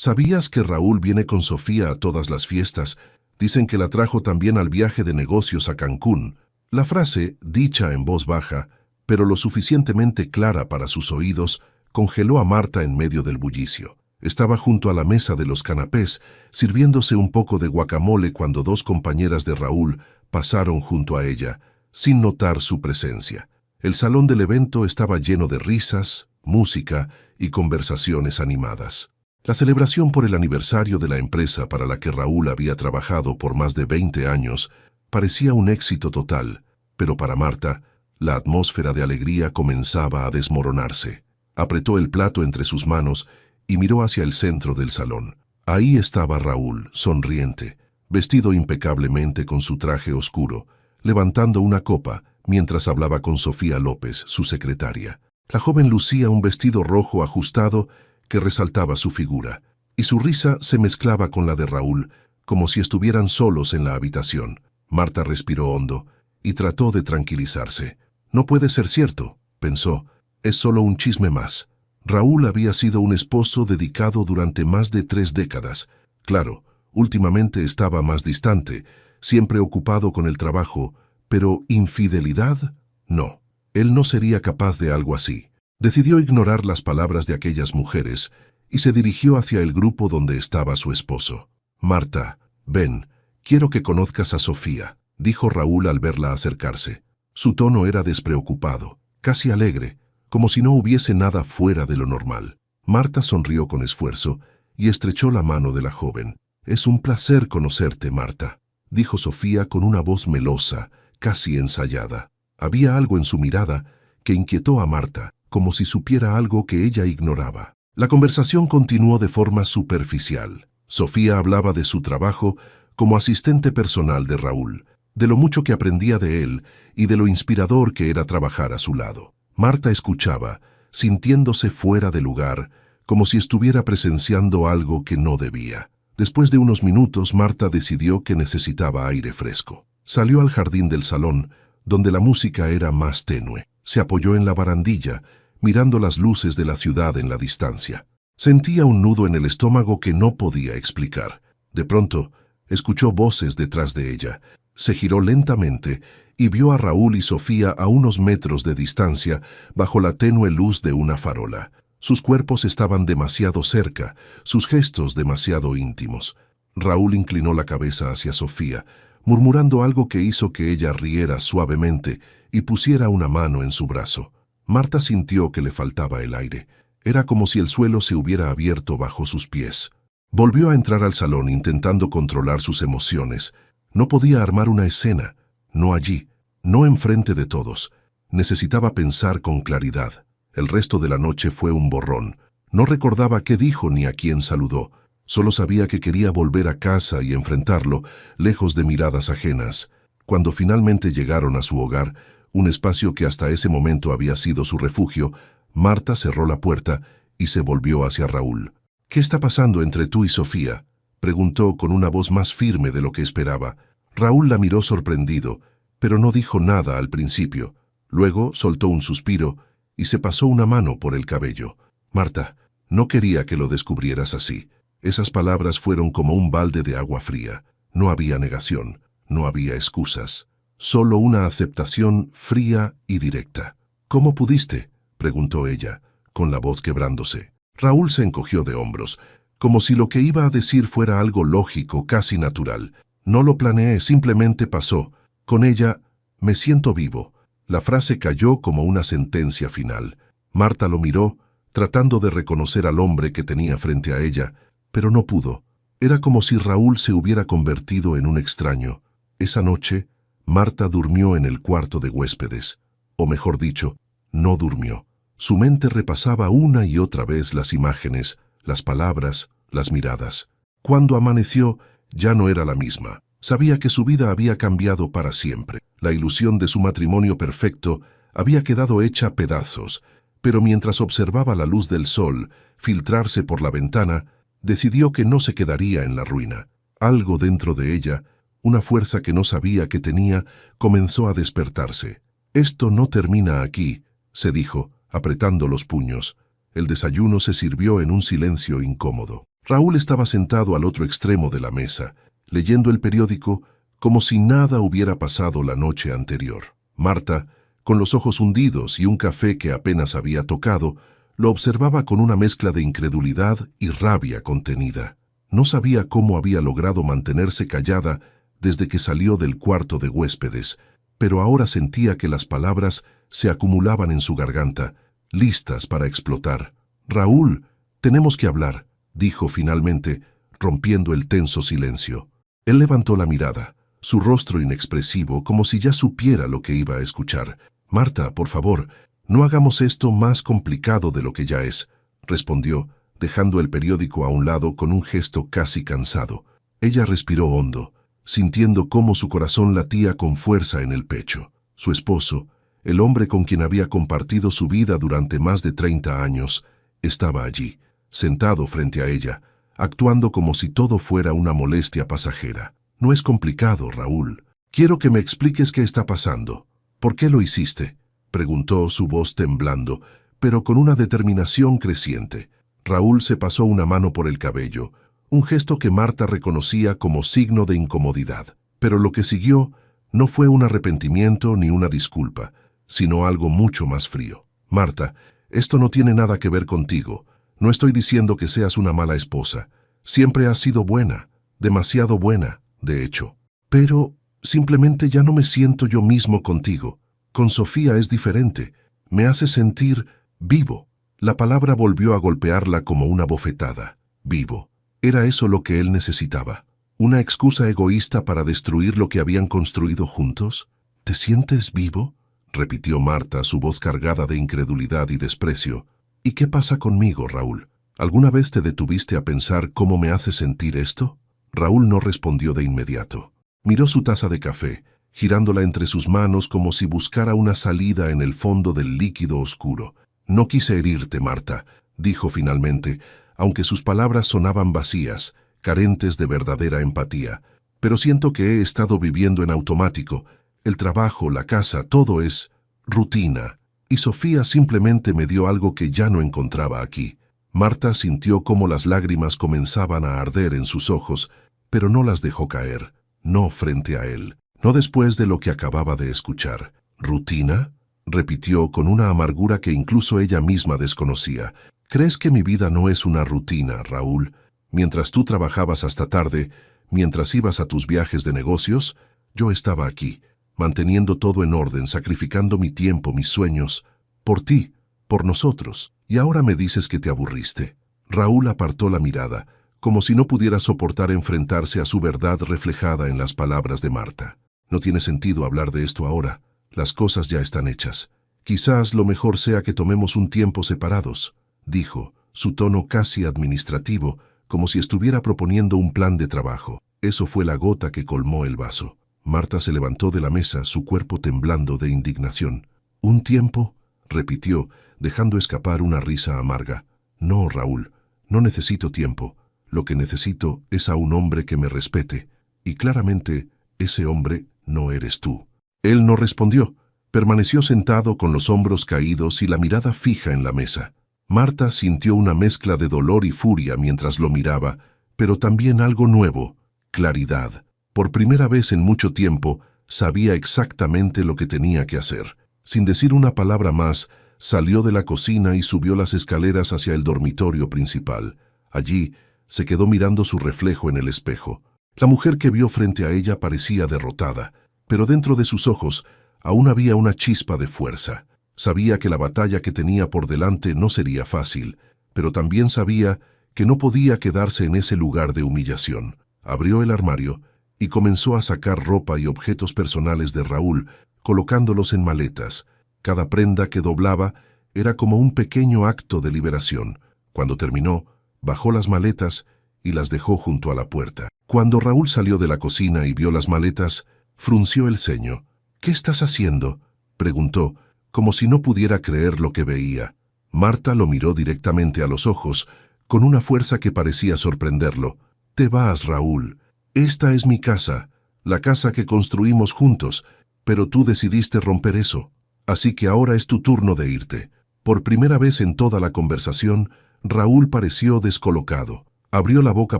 ¿Sabías que Raúl viene con Sofía a todas las fiestas? Dicen que la trajo también al viaje de negocios a Cancún. La frase, dicha en voz baja, pero lo suficientemente clara para sus oídos, congeló a Marta en medio del bullicio. Estaba junto a la mesa de los canapés, sirviéndose un poco de guacamole cuando dos compañeras de Raúl pasaron junto a ella, sin notar su presencia. El salón del evento estaba lleno de risas, música y conversaciones animadas. La celebración por el aniversario de la empresa para la que Raúl había trabajado por más de 20 años parecía un éxito total, pero para Marta, la atmósfera de alegría comenzaba a desmoronarse. Apretó el plato entre sus manos y miró hacia el centro del salón. Ahí estaba Raúl, sonriente, vestido impecablemente con su traje oscuro, levantando una copa mientras hablaba con Sofía López, su secretaria. La joven lucía un vestido rojo ajustado que resaltaba su figura, y su risa se mezclaba con la de Raúl, como si estuvieran solos en la habitación. Marta respiró hondo y trató de tranquilizarse. No puede ser cierto, pensó, es solo un chisme más. Raúl había sido un esposo dedicado durante más de 3 décadas. Claro, últimamente estaba más distante, siempre ocupado con el trabajo, pero ¿infidelidad? No, él no sería capaz de algo así. Decidió ignorar las palabras de aquellas mujeres y se dirigió hacia el grupo donde estaba su esposo. Marta, ven, quiero que conozcas a Sofía, dijo Raúl al verla acercarse. Su tono era despreocupado, casi alegre, como si no hubiese nada fuera de lo normal. Marta sonrió con esfuerzo y estrechó la mano de la joven. Es un placer conocerte, Marta, dijo Sofía con una voz melosa, casi ensayada. Había algo en su mirada que inquietó a Marta, como si supiera algo que ella ignoraba. La conversación continuó de forma superficial. Sofía hablaba de su trabajo como asistente personal de Raúl, de lo mucho que aprendía de él y de lo inspirador que era trabajar a su lado. Marta escuchaba, sintiéndose fuera de lugar, como si estuviera presenciando algo que no debía. Después de unos minutos, Marta decidió que necesitaba aire fresco. Salió al jardín del salón, donde la música era más tenue. Se apoyó en la barandilla, mirando las luces de la ciudad en la distancia. Sentía un nudo en el estómago que no podía explicar. De pronto, escuchó voces detrás de ella. Se giró lentamente y vio a Raúl y Sofía a unos metros de distancia bajo la tenue luz de una farola. Sus cuerpos estaban demasiado cerca, sus gestos demasiado íntimos. Raúl inclinó la cabeza hacia Sofía, murmurando algo que hizo que ella riera suavemente y pusiera una mano en su brazo. Marta sintió que le faltaba el aire. Era como si el suelo se hubiera abierto bajo sus pies. Volvió a entrar al salón intentando controlar sus emociones. No podía armar una escena, no allí, no enfrente de todos. Necesitaba pensar con claridad. El resto de la noche fue un borrón. No recordaba qué dijo ni a quién saludó. Solo sabía que quería volver a casa y enfrentarlo, lejos de miradas ajenas. Cuando finalmente llegaron a su hogar, un espacio que hasta ese momento había sido su refugio, Marta cerró la puerta y se volvió hacia Raúl. «¿Qué está pasando entre tú y Sofía?», preguntó con una voz más firme de lo que esperaba. Raúl la miró sorprendido, pero no dijo nada al principio. Luego soltó un suspiro y se pasó una mano por el cabello. «Marta, no quería que lo descubrieras así». Esas palabras fueron como un balde de agua fría. No había negación, no había excusas. Solo una aceptación fría y directa. «¿Cómo pudiste?», preguntó ella, con la voz quebrándose. Raúl se encogió de hombros, como si lo que iba a decir fuera algo lógico, casi natural. «No lo planeé, simplemente pasó. Con ella, me siento vivo». La frase cayó como una sentencia final. Marta lo miró, tratando de reconocer al hombre que tenía frente a ella, pero no pudo. Era como si Raúl se hubiera convertido en un extraño. Esa noche, Marta durmió en el cuarto de huéspedes. O mejor dicho, no durmió. Su mente repasaba una y otra vez las imágenes, las palabras, las miradas. Cuando amaneció, ya no era la misma. Sabía que su vida había cambiado para siempre. La ilusión de su matrimonio perfecto había quedado hecha pedazos, pero mientras observaba la luz del sol filtrarse por la ventana, decidió que no se quedaría en la ruina. Algo dentro de ella, una fuerza que no sabía que tenía, comenzó a despertarse. «Esto no termina aquí», se dijo, apretando los puños. El desayuno se sirvió en un silencio incómodo. Raúl estaba sentado al otro extremo de la mesa, leyendo el periódico como si nada hubiera pasado la noche anterior. Marta, con los ojos hundidos y un café que apenas había tocado, lo observaba con una mezcla de incredulidad y rabia contenida. No sabía cómo había logrado mantenerse callada desde que salió del cuarto de huéspedes, pero ahora sentía que las palabras se acumulaban en su garganta, listas para explotar. «Raúl, tenemos que hablar», dijo finalmente, rompiendo el tenso silencio. Él levantó la mirada, su rostro inexpresivo, como si ya supiera lo que iba a escuchar. «Marta, por favor, no hagamos esto más complicado de lo que ya es», respondió, dejando el periódico a un lado con un gesto casi cansado. Ella respiró hondo, sintiendo cómo su corazón latía con fuerza en el pecho. Su esposo, el hombre con quien había compartido su vida durante más de 30 años, estaba allí, sentado frente a ella, actuando como si todo fuera una molestia pasajera. «No es complicado, Raúl. Quiero que me expliques qué está pasando. ¿Por qué lo hiciste?», preguntó, su voz temblando, pero con una determinación creciente. Raúl se pasó una mano por el cabello, un gesto que Marta reconocía como signo de incomodidad. Pero lo que siguió no fue un arrepentimiento ni una disculpa, sino algo mucho más frío. «Marta, esto no tiene nada que ver contigo. No estoy diciendo que seas una mala esposa. Siempre has sido buena, demasiado buena, de hecho. Pero simplemente ya no me siento yo mismo contigo. Con Sofía es diferente. Me hace sentir vivo». La palabra volvió a golpearla como una bofetada. Vivo. ¿Era eso lo que él necesitaba? ¿Una excusa egoísta para destruir lo que habían construido juntos? «¿Te sientes vivo?», repitió Marta, su voz cargada de incredulidad y desprecio. «¿Y qué pasa conmigo, Raúl? ¿Alguna vez te detuviste a pensar cómo me hace sentir esto?». Raúl no respondió de inmediato. Miró su taza de café, girándola entre sus manos como si buscara una salida en el fondo del líquido oscuro. «No quise herirte, Marta», dijo finalmente, aunque sus palabras sonaban vacías, carentes de verdadera empatía. «Pero siento que he estado viviendo en automático. El trabajo, la casa, todo es rutina. Y Sofía simplemente me dio algo que ya no encontraba aquí». Marta sintió cómo las lágrimas comenzaban a arder en sus ojos, pero no las dejó caer, no frente a él, no después de lo que acababa de escuchar. «¿Rutina?», repitió con una amargura que incluso ella misma desconocía. «¿Crees que mi vida no es una rutina, Raúl? Mientras tú trabajabas hasta tarde, mientras ibas a tus viajes de negocios, yo estaba aquí, manteniendo todo en orden, sacrificando mi tiempo, mis sueños, por ti, por nosotros. Y ahora me dices que te aburriste». Raúl apartó la mirada, como si no pudiera soportar enfrentarse a su verdad reflejada en las palabras de Marta. «No tiene sentido hablar de esto ahora. Las cosas ya están hechas. Quizás lo mejor sea que tomemos un tiempo separados», dijo, su tono casi administrativo, como si estuviera proponiendo un plan de trabajo. Eso fue la gota que colmó el vaso. Marta se levantó de la mesa, su cuerpo temblando de indignación. «¿Un tiempo?», repitió, dejando escapar una risa amarga. «No, Raúl, no necesito tiempo. Lo que necesito es a un hombre que me respete. Y claramente, ese hombre no eres tú». Él no respondió. Permaneció sentado con los hombros caídos y la mirada fija en la mesa. Marta sintió una mezcla de dolor y furia mientras lo miraba, pero también algo nuevo, claridad. Por primera vez en mucho tiempo, sabía exactamente lo que tenía que hacer. Sin decir una palabra más, salió de la cocina y subió las escaleras hacia el dormitorio principal. Allí, se quedó mirando su reflejo en el espejo. La mujer que vio frente a ella parecía derrotada, pero dentro de sus ojos aún había una chispa de fuerza. Sabía que la batalla que tenía por delante no sería fácil, pero también sabía que no podía quedarse en ese lugar de humillación. Abrió el armario y comenzó a sacar ropa y objetos personales de Raúl, colocándolos en maletas. Cada prenda que doblaba era como un pequeño acto de liberación. Cuando terminó, bajó las maletas y las dejó junto a la puerta. Cuando Raúl salió de la cocina y vio las maletas, frunció el ceño. «¿Qué estás haciendo?», preguntó, como si no pudiera creer lo que veía. Marta lo miró directamente a los ojos, con una fuerza que parecía sorprenderlo. «Te vas, Raúl. Esta es mi casa, la casa que construimos juntos, pero tú decidiste romper eso. Así que ahora es tu turno de irte». Por primera vez en toda la conversación, Raúl pareció descolocado. Abrió la boca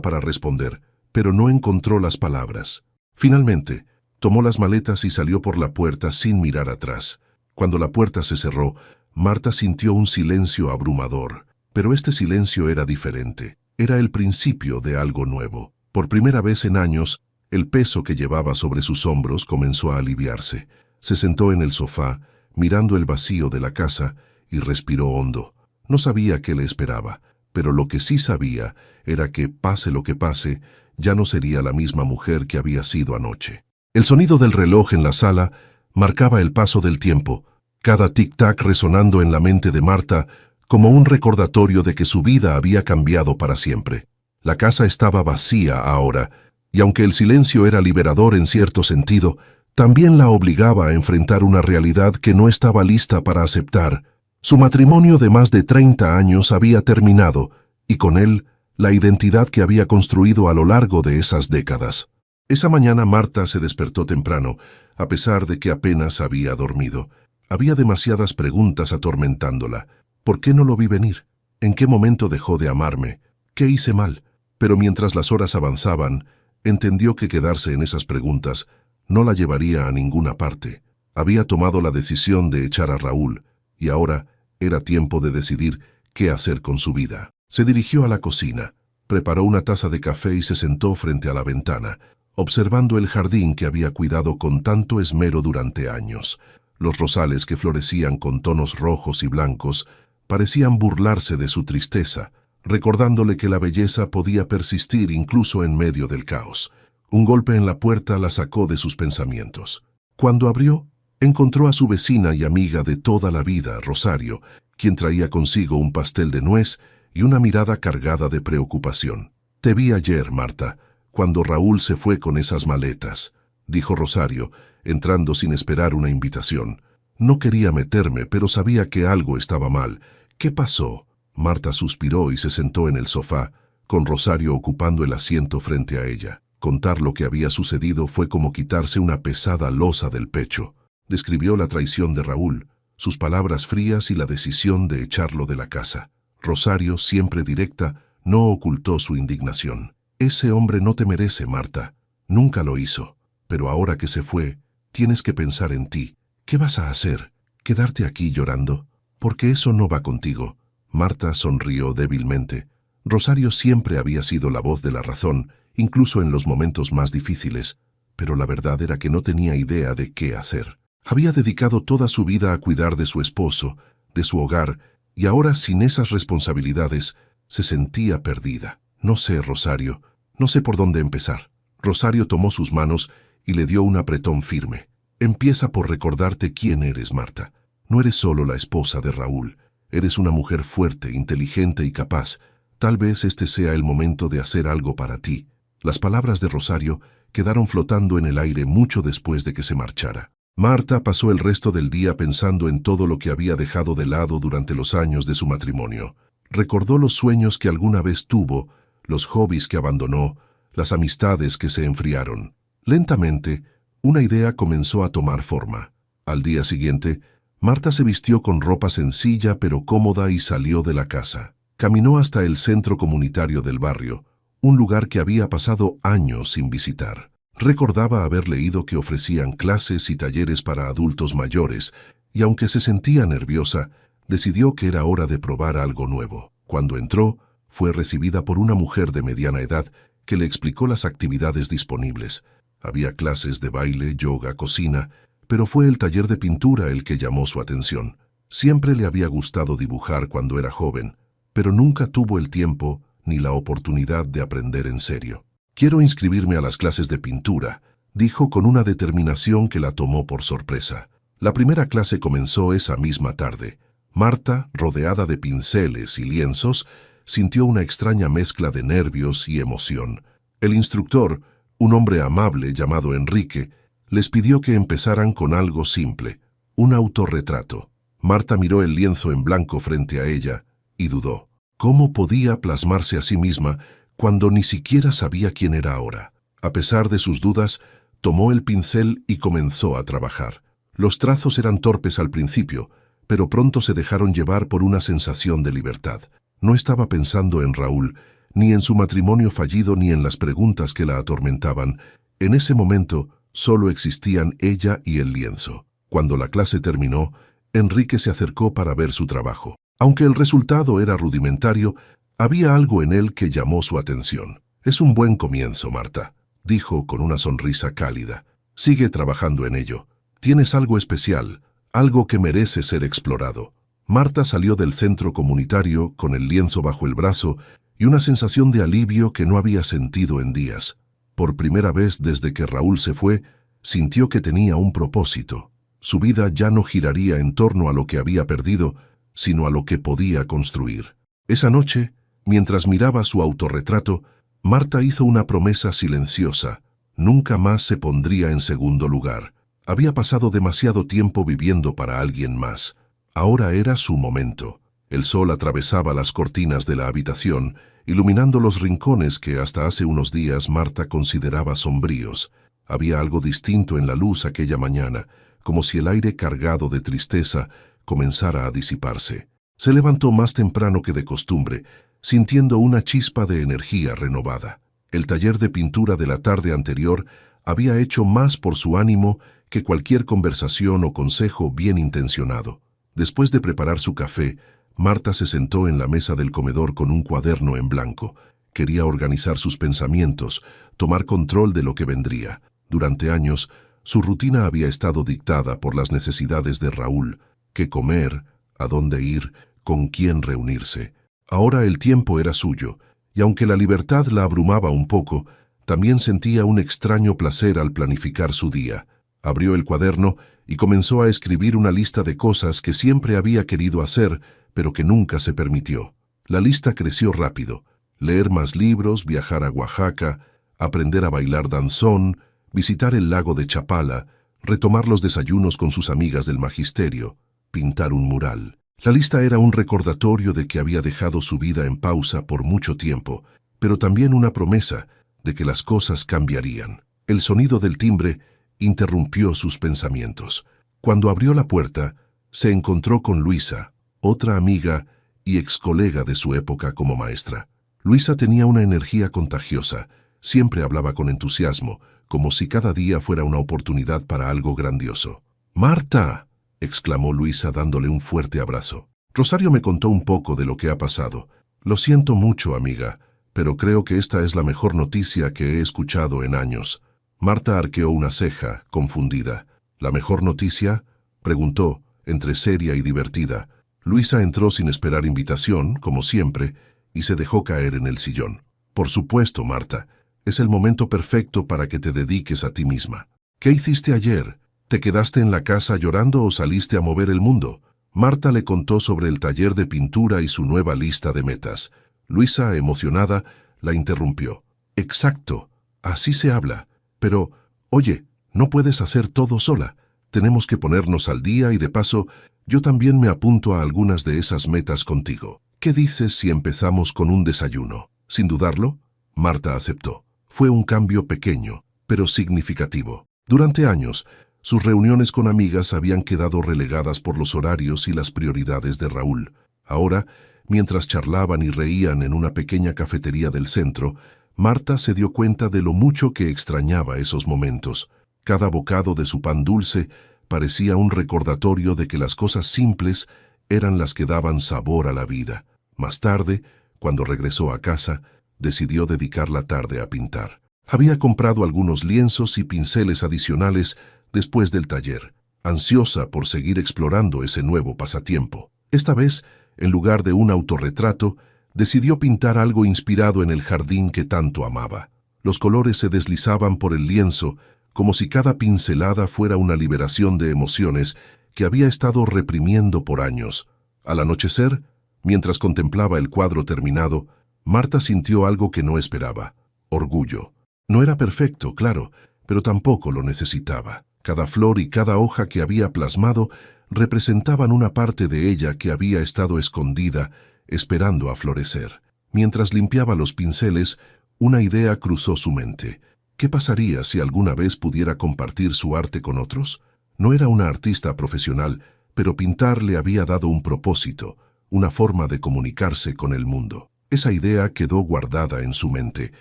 para responder, pero no encontró las palabras. Finalmente, tomó las maletas y salió por la puerta sin mirar atrás. Cuando la puerta se cerró, Marta sintió un silencio abrumador. Pero este silencio era diferente. Era el principio de algo nuevo. Por primera vez en años, el peso que llevaba sobre sus hombros comenzó a aliviarse. Se sentó en el sofá, mirando el vacío de la casa, y respiró hondo. No sabía qué le esperaba, pero lo que sí sabía era que, pase lo que pase, ya no sería la misma mujer que había sido anoche. El sonido del reloj en la sala marcaba el paso del tiempo, cada tic-tac resonando en la mente de Marta como un recordatorio de que su vida había cambiado para siempre. La casa estaba vacía ahora, y aunque el silencio era liberador en cierto sentido, también la obligaba a enfrentar una realidad que no estaba lista para aceptar. Su matrimonio de más de 30 años había terminado, y con él, la identidad que había construido a lo largo de esas décadas. Esa mañana Marta se despertó temprano, a pesar de que apenas había dormido. Había demasiadas preguntas atormentándola. ¿Por qué no lo vi venir? ¿En qué momento dejó de amarme? ¿Qué hice mal? Pero mientras las horas avanzaban, entendió que quedarse en esas preguntas no la llevaría a ninguna parte. Había tomado la decisión de echar a Raúl, y ahora era tiempo de decidir qué hacer con su vida. Se dirigió a la cocina, preparó una taza de café y se sentó frente a la ventana, observando el jardín que había cuidado con tanto esmero durante años. Los rosales que florecían con tonos rojos y blancos parecían burlarse de su tristeza, recordándole que la belleza podía persistir incluso en medio del caos. Un golpe en la puerta la sacó de sus pensamientos. Cuando abrió, encontró a su vecina y amiga de toda la vida, Rosario, quien traía consigo un pastel de nuez y una mirada cargada de preocupación. «Te vi ayer, Marta, cuando Raúl se fue con esas maletas», dijo Rosario, entrando sin esperar una invitación. «No quería meterme, pero sabía que algo estaba mal. ¿Qué pasó?». Marta suspiró y se sentó en el sofá, con Rosario ocupando el asiento frente a ella. Contar lo que había sucedido fue como quitarse una pesada losa del pecho. Describió la traición de Raúl, sus palabras frías y la decisión de echarlo de la casa. Rosario, siempre directa, no ocultó su indignación. «Ese hombre no te merece, Marta. Nunca lo hizo. Pero ahora que se fue, tienes que pensar en ti. ¿Qué vas a hacer? ¿Quedarte aquí llorando? Porque eso no va contigo». Marta sonrió débilmente. Rosario siempre había sido la voz de la razón, incluso en los momentos más difíciles, pero la verdad era que no tenía idea de qué hacer. Había dedicado toda su vida a cuidar de su esposo, de su hogar, y ahora, sin esas responsabilidades, se sentía perdida. «No sé, Rosario, no sé por dónde empezar». Rosario tomó sus manos y le dio un apretón firme. «Empieza por recordarte quién eres, Marta. No eres solo la esposa de Raúl. Eres una mujer fuerte, inteligente y capaz. Tal vez este sea el momento de hacer algo para ti». Las palabras de Rosario quedaron flotando en el aire mucho después de que se marchara. Marta pasó el resto del día pensando en todo lo que había dejado de lado durante los años de su matrimonio. Recordó los sueños que alguna vez tuvo, los hobbies que abandonó, las amistades que se enfriaron. Lentamente, una idea comenzó a tomar forma. Al día siguiente, Marta se vistió con ropa sencilla pero cómoda y salió de la casa. Caminó hasta el centro comunitario del barrio, un lugar que había pasado años sin visitar. Recordaba haber leído que ofrecían clases y talleres para adultos mayores, y aunque se sentía nerviosa, decidió que era hora de probar algo nuevo. Cuando entró, fue recibida por una mujer de mediana edad que le explicó las actividades disponibles. Había clases de baile, yoga, cocina, pero fue el taller de pintura el que llamó su atención. Siempre le había gustado dibujar cuando era joven, pero nunca tuvo el tiempo ni la oportunidad de aprender en serio. «Quiero inscribirme a las clases de pintura», dijo con una determinación que la tomó por sorpresa. La primera clase comenzó esa misma tarde. Marta, rodeada de pinceles y lienzos, sintió una extraña mezcla de nervios y emoción. El instructor, un hombre amable llamado Enrique, les pidió que empezaran con algo simple, un autorretrato. Marta miró el lienzo en blanco frente a ella y dudó. ¿Cómo podía plasmarse a sí misma cuando ni siquiera sabía quién era ahora? A pesar de sus dudas, tomó el pincel y comenzó a trabajar. Los trazos eran torpes al principio, pero pronto se dejaron llevar por una sensación de libertad. No estaba pensando en Raúl, ni en su matrimonio fallido ni en las preguntas que la atormentaban. En ese momento solo existían ella y el lienzo. Cuando la clase terminó, Enrique se acercó para ver su trabajo. Aunque el resultado era rudimentario, había algo en él que llamó su atención. «Es un buen comienzo, Marta», dijo con una sonrisa cálida. «Sigue trabajando en ello. Tienes algo especial, algo que merece ser explorado». Marta salió del centro comunitario con el lienzo bajo el brazo y una sensación de alivio que no había sentido en días. Por primera vez desde que Raúl se fue, sintió que tenía un propósito. Su vida ya no giraría en torno a lo que había perdido, sino a lo que podía construir. Esa noche, mientras miraba su autorretrato, Marta hizo una promesa silenciosa. Nunca más se pondría en segundo lugar. Había pasado demasiado tiempo viviendo para alguien más. Ahora era su momento. El sol atravesaba las cortinas de la habitación, iluminando los rincones que hasta hace unos días Marta consideraba sombríos. Había algo distinto en la luz aquella mañana, como si el aire cargado de tristeza comenzara a disiparse. Se levantó más temprano que de costumbre, sintiendo una chispa de energía renovada. El taller de pintura de la tarde anterior había hecho más por su ánimo que cualquier conversación o consejo bien intencionado. Después de preparar su café, Marta se sentó en la mesa del comedor con un cuaderno en blanco. Quería organizar sus pensamientos, tomar control de lo que vendría. Durante años, su rutina había estado dictada por las necesidades de Raúl: qué comer, a dónde ir, con quién reunirse. Ahora el tiempo era suyo, y aunque la libertad la abrumaba un poco, también sentía un extraño placer al planificar su día. Abrió el cuaderno y comenzó a escribir una lista de cosas que siempre había querido hacer, pero que nunca se permitió. La lista creció rápido: leer más libros, viajar a Oaxaca, aprender a bailar danzón, visitar el lago de Chapala, retomar los desayunos con sus amigas del magisterio, pintar un mural. La lista era un recordatorio de que había dejado su vida en pausa por mucho tiempo, pero también una promesa de que las cosas cambiarían. El sonido del timbre interrumpió sus pensamientos. Cuando abrió la puerta, se encontró con Luisa, otra amiga y ex colega de su época como maestra. Luisa tenía una energía contagiosa, siempre hablaba con entusiasmo, como si cada día fuera una oportunidad para algo grandioso. «¡Marta!», exclamó Luisa dándole un fuerte abrazo. «Rosario me contó un poco de lo que ha pasado. Lo siento mucho, amiga, pero creo que esta es la mejor noticia que he escuchado en años». Marta arqueó una ceja, confundida. «¿La mejor noticia?», preguntó, entre seria y divertida. Luisa entró sin esperar invitación, como siempre, y se dejó caer en el sillón. «Por supuesto, Marta. Es el momento perfecto para que te dediques a ti misma». «¿Qué hiciste ayer? ¿Te quedaste en la casa llorando o saliste a mover el mundo?». Marta le contó sobre el taller de pintura y su nueva lista de metas. Luisa, emocionada, la interrumpió. «Exacto, así se habla. Pero, oye, no puedes hacer todo sola. Tenemos que ponernos al día y de paso, yo también me apunto a algunas de esas metas contigo. ¿Qué dices si empezamos con un desayuno?». Sin dudarlo, Marta aceptó. Fue un cambio pequeño, pero significativo. Durante años, sus reuniones con amigas habían quedado relegadas por los horarios y las prioridades de Raúl. Ahora, mientras charlaban y reían en una pequeña cafetería del centro, Marta se dio cuenta de lo mucho que extrañaba esos momentos. Cada bocado de su pan dulce parecía un recordatorio de que las cosas simples eran las que daban sabor a la vida. Más tarde, cuando regresó a casa, decidió dedicar la tarde a pintar. Había comprado algunos lienzos y pinceles adicionales después del taller, ansiosa por seguir explorando ese nuevo pasatiempo. Esta vez, en lugar de un autorretrato, decidió pintar algo inspirado en el jardín que tanto amaba. Los colores se deslizaban por el lienzo, como si cada pincelada fuera una liberación de emociones que había estado reprimiendo por años. Al anochecer, mientras contemplaba el cuadro terminado, Marta sintió algo que no esperaba: orgullo. No era perfecto, claro, pero tampoco lo necesitaba. Cada flor y cada hoja que había plasmado representaban una parte de ella que había estado escondida, esperando a florecer. Mientras limpiaba los pinceles, una idea cruzó su mente. ¿Qué pasaría si alguna vez pudiera compartir su arte con otros? No era una artista profesional, pero pintar le había dado un propósito, una forma de comunicarse con el mundo. Esa idea quedó guardada en su mente,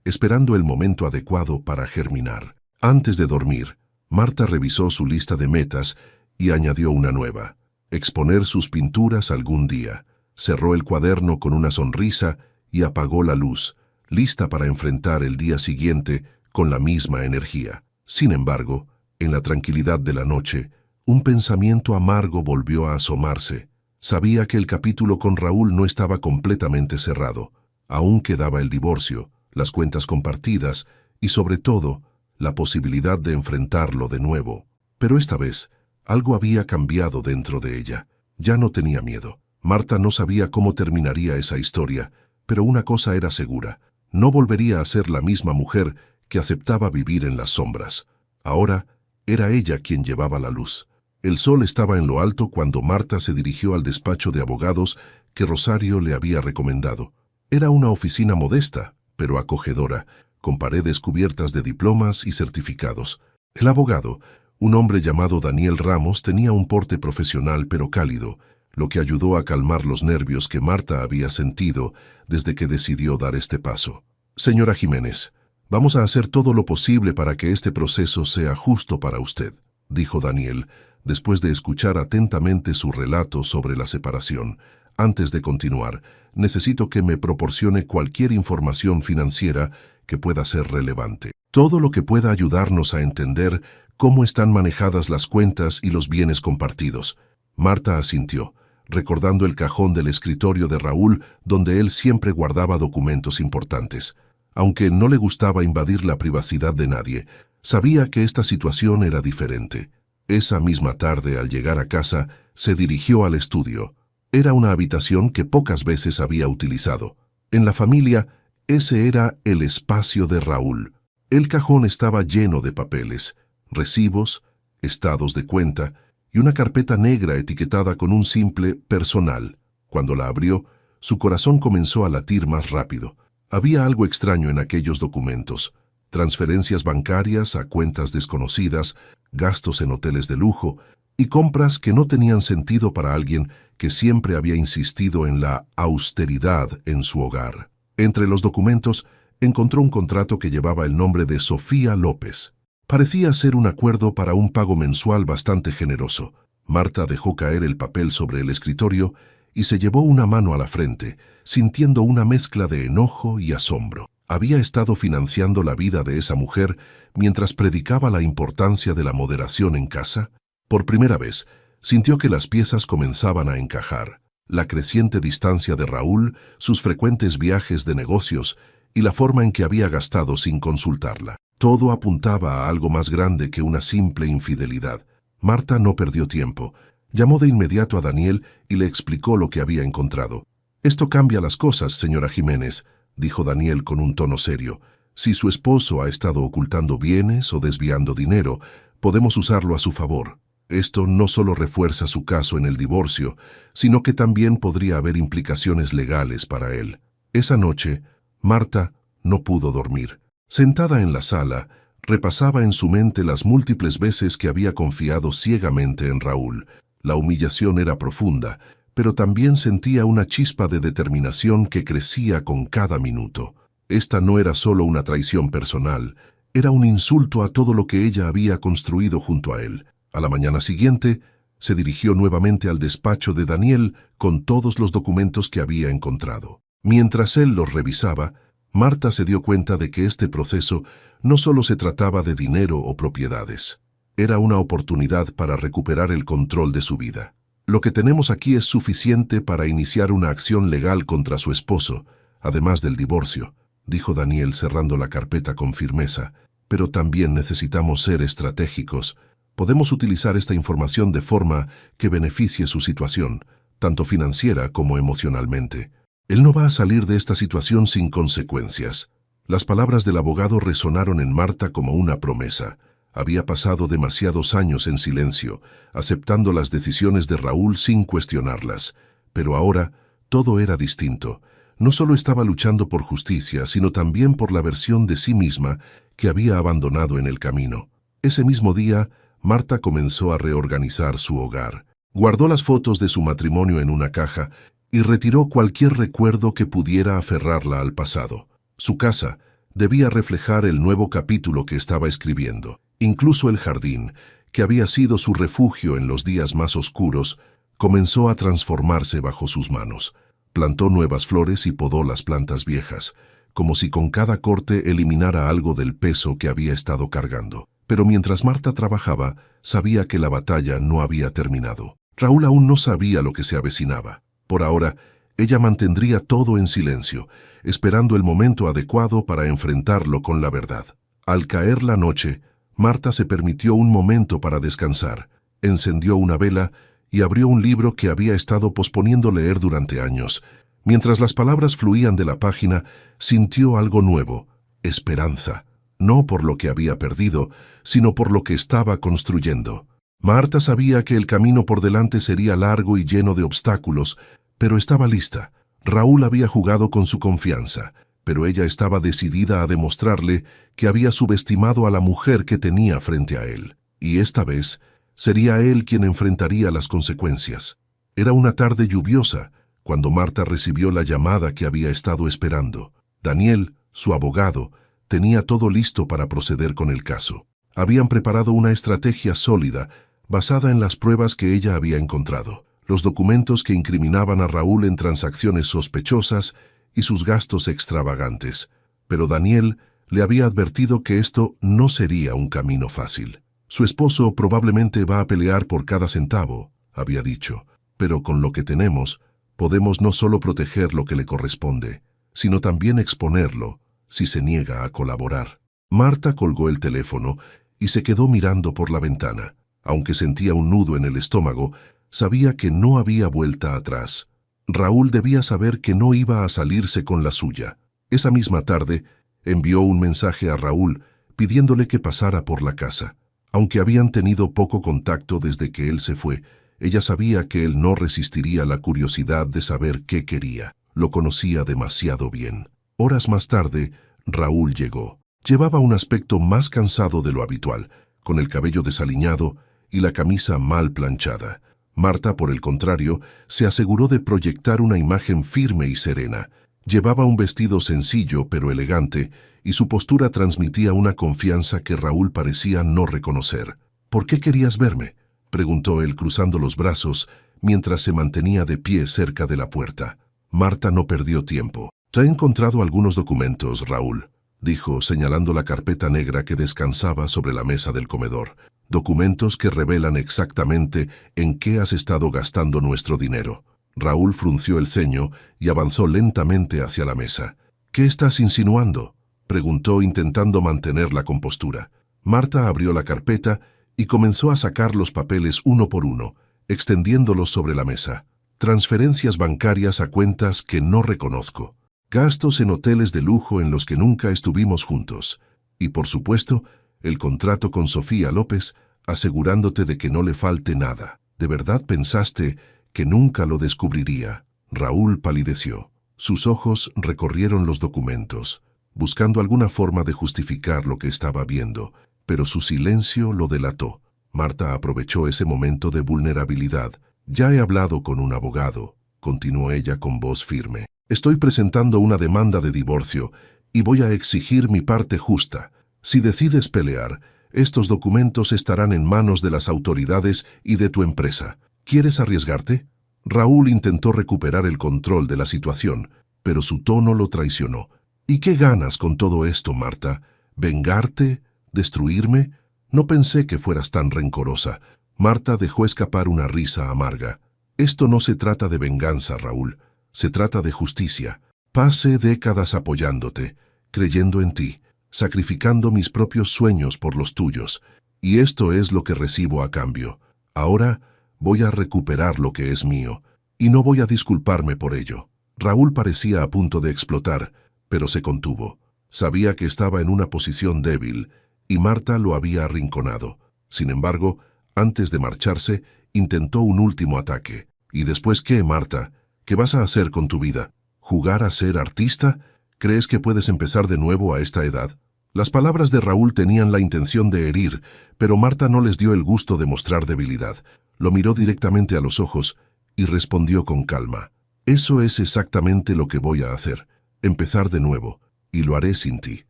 esperando el momento adecuado para germinar. Antes de dormir, Marta revisó su lista de metas y añadió una nueva: exponer sus pinturas algún día. Cerró el cuaderno con una sonrisa y apagó la luz, lista para enfrentar el día siguiente con la misma energía. Sin embargo, en la tranquilidad de la noche, un pensamiento amargo volvió a asomarse. Sabía que el capítulo con Raúl no estaba completamente cerrado. Aún quedaba el divorcio, las cuentas compartidas y, sobre todo, la posibilidad de enfrentarlo de nuevo. Pero esta vez, algo había cambiado dentro de ella. Ya no tenía miedo. Marta no sabía cómo terminaría esa historia, pero una cosa era segura: no volvería a ser la misma mujer que aceptaba vivir en las sombras. Ahora era ella quien llevaba la luz. El sol estaba en lo alto cuando Marta se dirigió al despacho de abogados que Rosario le había recomendado. Era una oficina modesta, pero acogedora, con paredes cubiertas de diplomas y certificados. El abogado, un hombre llamado Daniel Ramos, tenía un porte profesional pero cálido, lo que ayudó a calmar los nervios que Marta había sentido desde que decidió dar este paso. Señora Jiménez, vamos a hacer todo lo posible para que este proceso sea justo para usted, dijo Daniel, después de escuchar atentamente su relato sobre la separación. Antes de continuar, necesito que me proporcione cualquier información financiera que pueda ser relevante. Todo lo que pueda ayudarnos a entender cómo están manejadas las cuentas y los bienes compartidos. Marta asintió, recordando el cajón del escritorio de Raúl donde él siempre guardaba documentos importantes. Aunque no le gustaba invadir la privacidad de nadie, sabía que esta situación era diferente. Esa misma tarde, al llegar a casa, se dirigió al estudio. Era una habitación que pocas veces había utilizado. En la familia, ese era el espacio de Raúl. El cajón estaba lleno de papeles, recibos, estados de cuenta y una carpeta negra etiquetada con un simple personal. Cuando la abrió, su corazón comenzó a latir más rápido. Había algo extraño en aquellos documentos: transferencias bancarias a cuentas desconocidas, gastos en hoteles de lujo y compras que no tenían sentido para alguien que siempre había insistido en la austeridad en su hogar. Entre los documentos encontró un contrato que llevaba el nombre de Sofía López. Parecía ser un acuerdo para un pago mensual bastante generoso. Marta dejó caer el papel sobre el escritorio y se llevó una mano a la frente, sintiendo una mezcla de enojo y asombro. Había estado financiando la vida de esa mujer mientras predicaba la importancia de la moderación en casa. Por primera vez, sintió que las piezas comenzaban a encajar. La creciente distancia de Raúl, sus frecuentes viajes de negocios y la forma en que había gastado sin consultarla. Todo apuntaba a algo más grande que una simple infidelidad. Marta no perdió tiempo. Llamó de inmediato a Daniel y le explicó lo que había encontrado. «Esto cambia las cosas, señora Jiménez», dijo Daniel con un tono serio. «Si su esposo ha estado ocultando bienes o desviando dinero, podemos usarlo a su favor. Esto no solo refuerza su caso en el divorcio, sino que también podría haber implicaciones legales para él». Esa noche, Marta no pudo dormir. Sentada en la sala, repasaba en su mente las múltiples veces que había confiado ciegamente en Raúl. La humillación era profunda, pero también sentía una chispa de determinación que crecía con cada minuto. Esta no era solo una traición personal, era un insulto a todo lo que ella había construido junto a él. A la mañana siguiente, se dirigió nuevamente al despacho de Daniel con todos los documentos que había encontrado. Mientras él los revisaba, Marta se dio cuenta de que este proceso no solo se trataba de dinero o propiedades. Era una oportunidad para recuperar el control de su vida. «Lo que tenemos aquí es suficiente para iniciar una acción legal contra su esposo, además del divorcio», dijo Daniel cerrando la carpeta con firmeza. «Pero también necesitamos ser estratégicos. Podemos utilizar esta información de forma que beneficie su situación, tanto financiera como emocionalmente. Él no va a salir de esta situación sin consecuencias». Las palabras del abogado resonaron en Marta como una promesa. Había pasado demasiados años en silencio, aceptando las decisiones de Raúl sin cuestionarlas. Pero ahora todo era distinto. No solo estaba luchando por justicia, sino también por la versión de sí misma que había abandonado en el camino. Ese mismo día, Marta comenzó a reorganizar su hogar. Guardó las fotos de su matrimonio en una caja y retiró cualquier recuerdo que pudiera aferrarla al pasado. Su casa debía reflejar el nuevo capítulo que estaba escribiendo. Incluso el jardín, que había sido su refugio en los días más oscuros, comenzó a transformarse bajo sus manos. Plantó nuevas flores y podó las plantas viejas, como si con cada corte eliminara algo del peso que había estado cargando. Pero mientras Marta trabajaba, sabía que la batalla no había terminado. Raúl aún no sabía lo que se avecinaba. Por ahora, ella mantendría todo en silencio, esperando el momento adecuado para enfrentarlo con la verdad. Al caer la noche, Marta se permitió un momento para descansar, encendió una vela y abrió un libro que había estado posponiendo leer durante años. Mientras las palabras fluían de la página, sintió algo nuevo: esperanza, no por lo que había perdido, sino por lo que estaba construyendo. Marta sabía que el camino por delante sería largo y lleno de obstáculos, pero estaba lista. Raúl había jugado con su confianza, pero ella estaba decidida a demostrarle que había subestimado a la mujer que tenía frente a él. Y esta vez sería él quien enfrentaría las consecuencias. Era una tarde lluviosa cuando Marta recibió la llamada que había estado esperando. Daniel, su abogado, tenía todo listo para proceder con el caso. Habían preparado una estrategia sólida, basada en las pruebas que ella había encontrado, los documentos que incriminaban a Raúl en transacciones sospechosas y sus gastos extravagantes. Pero Daniel le había advertido que esto no sería un camino fácil. Su esposo probablemente va a pelear por cada centavo, había dicho, pero con lo que tenemos, podemos no solo proteger lo que le corresponde, sino también exponerlo si se niega a colaborar. Marta colgó el teléfono y se quedó mirando por la ventana. Aunque sentía un nudo en el estómago, sabía que no había vuelta atrás. Raúl debía saber que no iba a salirse con la suya. Esa misma tarde, envió un mensaje a Raúl pidiéndole que pasara por la casa. Aunque habían tenido poco contacto desde que él se fue, ella sabía que él no resistiría la curiosidad de saber qué quería. Lo conocía demasiado bien. Horas más tarde, Raúl llegó. Llevaba un aspecto más cansado de lo habitual, con el cabello desaliñado y la camisa mal planchada. Marta, por el contrario, se aseguró de proyectar una imagen firme y serena. Llevaba un vestido sencillo pero elegante, y su postura transmitía una confianza que Raúl parecía no reconocer. «¿Por qué querías verme?», preguntó él cruzando los brazos mientras se mantenía de pie cerca de la puerta. Marta no perdió tiempo. «Te he encontrado algunos documentos, Raúl», dijo, señalando la carpeta negra que descansaba sobre la mesa del comedor. «Documentos que revelan exactamente en qué has estado gastando nuestro dinero». Raúl frunció el ceño y avanzó lentamente hacia la mesa. «¿Qué estás insinuando?», preguntó, intentando mantener la compostura. Marta abrió la carpeta y comenzó a sacar los papeles uno por uno, extendiéndolos sobre la mesa. «Transferencias bancarias a cuentas que no reconozco. Gastos en hoteles de lujo en los que nunca estuvimos juntos. Y, por supuesto, el contrato con Sofía López, asegurándote de que no le falte nada. ¿De verdad pensaste que nunca lo descubriría?». Raúl palideció. Sus ojos recorrieron los documentos, buscando alguna forma de justificar lo que estaba viendo, pero su silencio lo delató. Marta aprovechó ese momento de vulnerabilidad. «Ya he hablado con un abogado», continuó ella con voz firme. «Estoy presentando una demanda de divorcio y voy a exigir mi parte justa. Si decides pelear, estos documentos estarán en manos de las autoridades y de tu empresa. ¿Quieres arriesgarte?». Raúl intentó recuperar el control de la situación, pero su tono lo traicionó. «¿Y qué ganas con todo esto, Marta? ¿Vengarte? ¿Destruirme? No pensé que fueras tan rencorosa». Marta dejó escapar una risa amarga. «Esto no se trata de venganza, Raúl. Se trata de justicia. Pasé décadas apoyándote, creyendo en ti, sacrificando mis propios sueños por los tuyos, y esto es lo que recibo a cambio. Ahora voy a recuperar lo que es mío, y no voy a disculparme por ello». Raúl parecía a punto de explotar, pero se contuvo. Sabía que estaba en una posición débil, y Marta lo había arrinconado. Sin embargo, antes de marcharse, intentó un último ataque. «¿Y después qué, Marta? ¿Qué vas a hacer con tu vida? ¿Jugar a ser artista? ¿Crees que puedes empezar de nuevo a esta edad?». Las palabras de Raúl tenían la intención de herir, pero Marta no les dio el gusto de mostrar debilidad. Lo miró directamente a los ojos y respondió con calma. Eso es exactamente lo que voy a hacer, empezar de nuevo, y lo haré sin ti.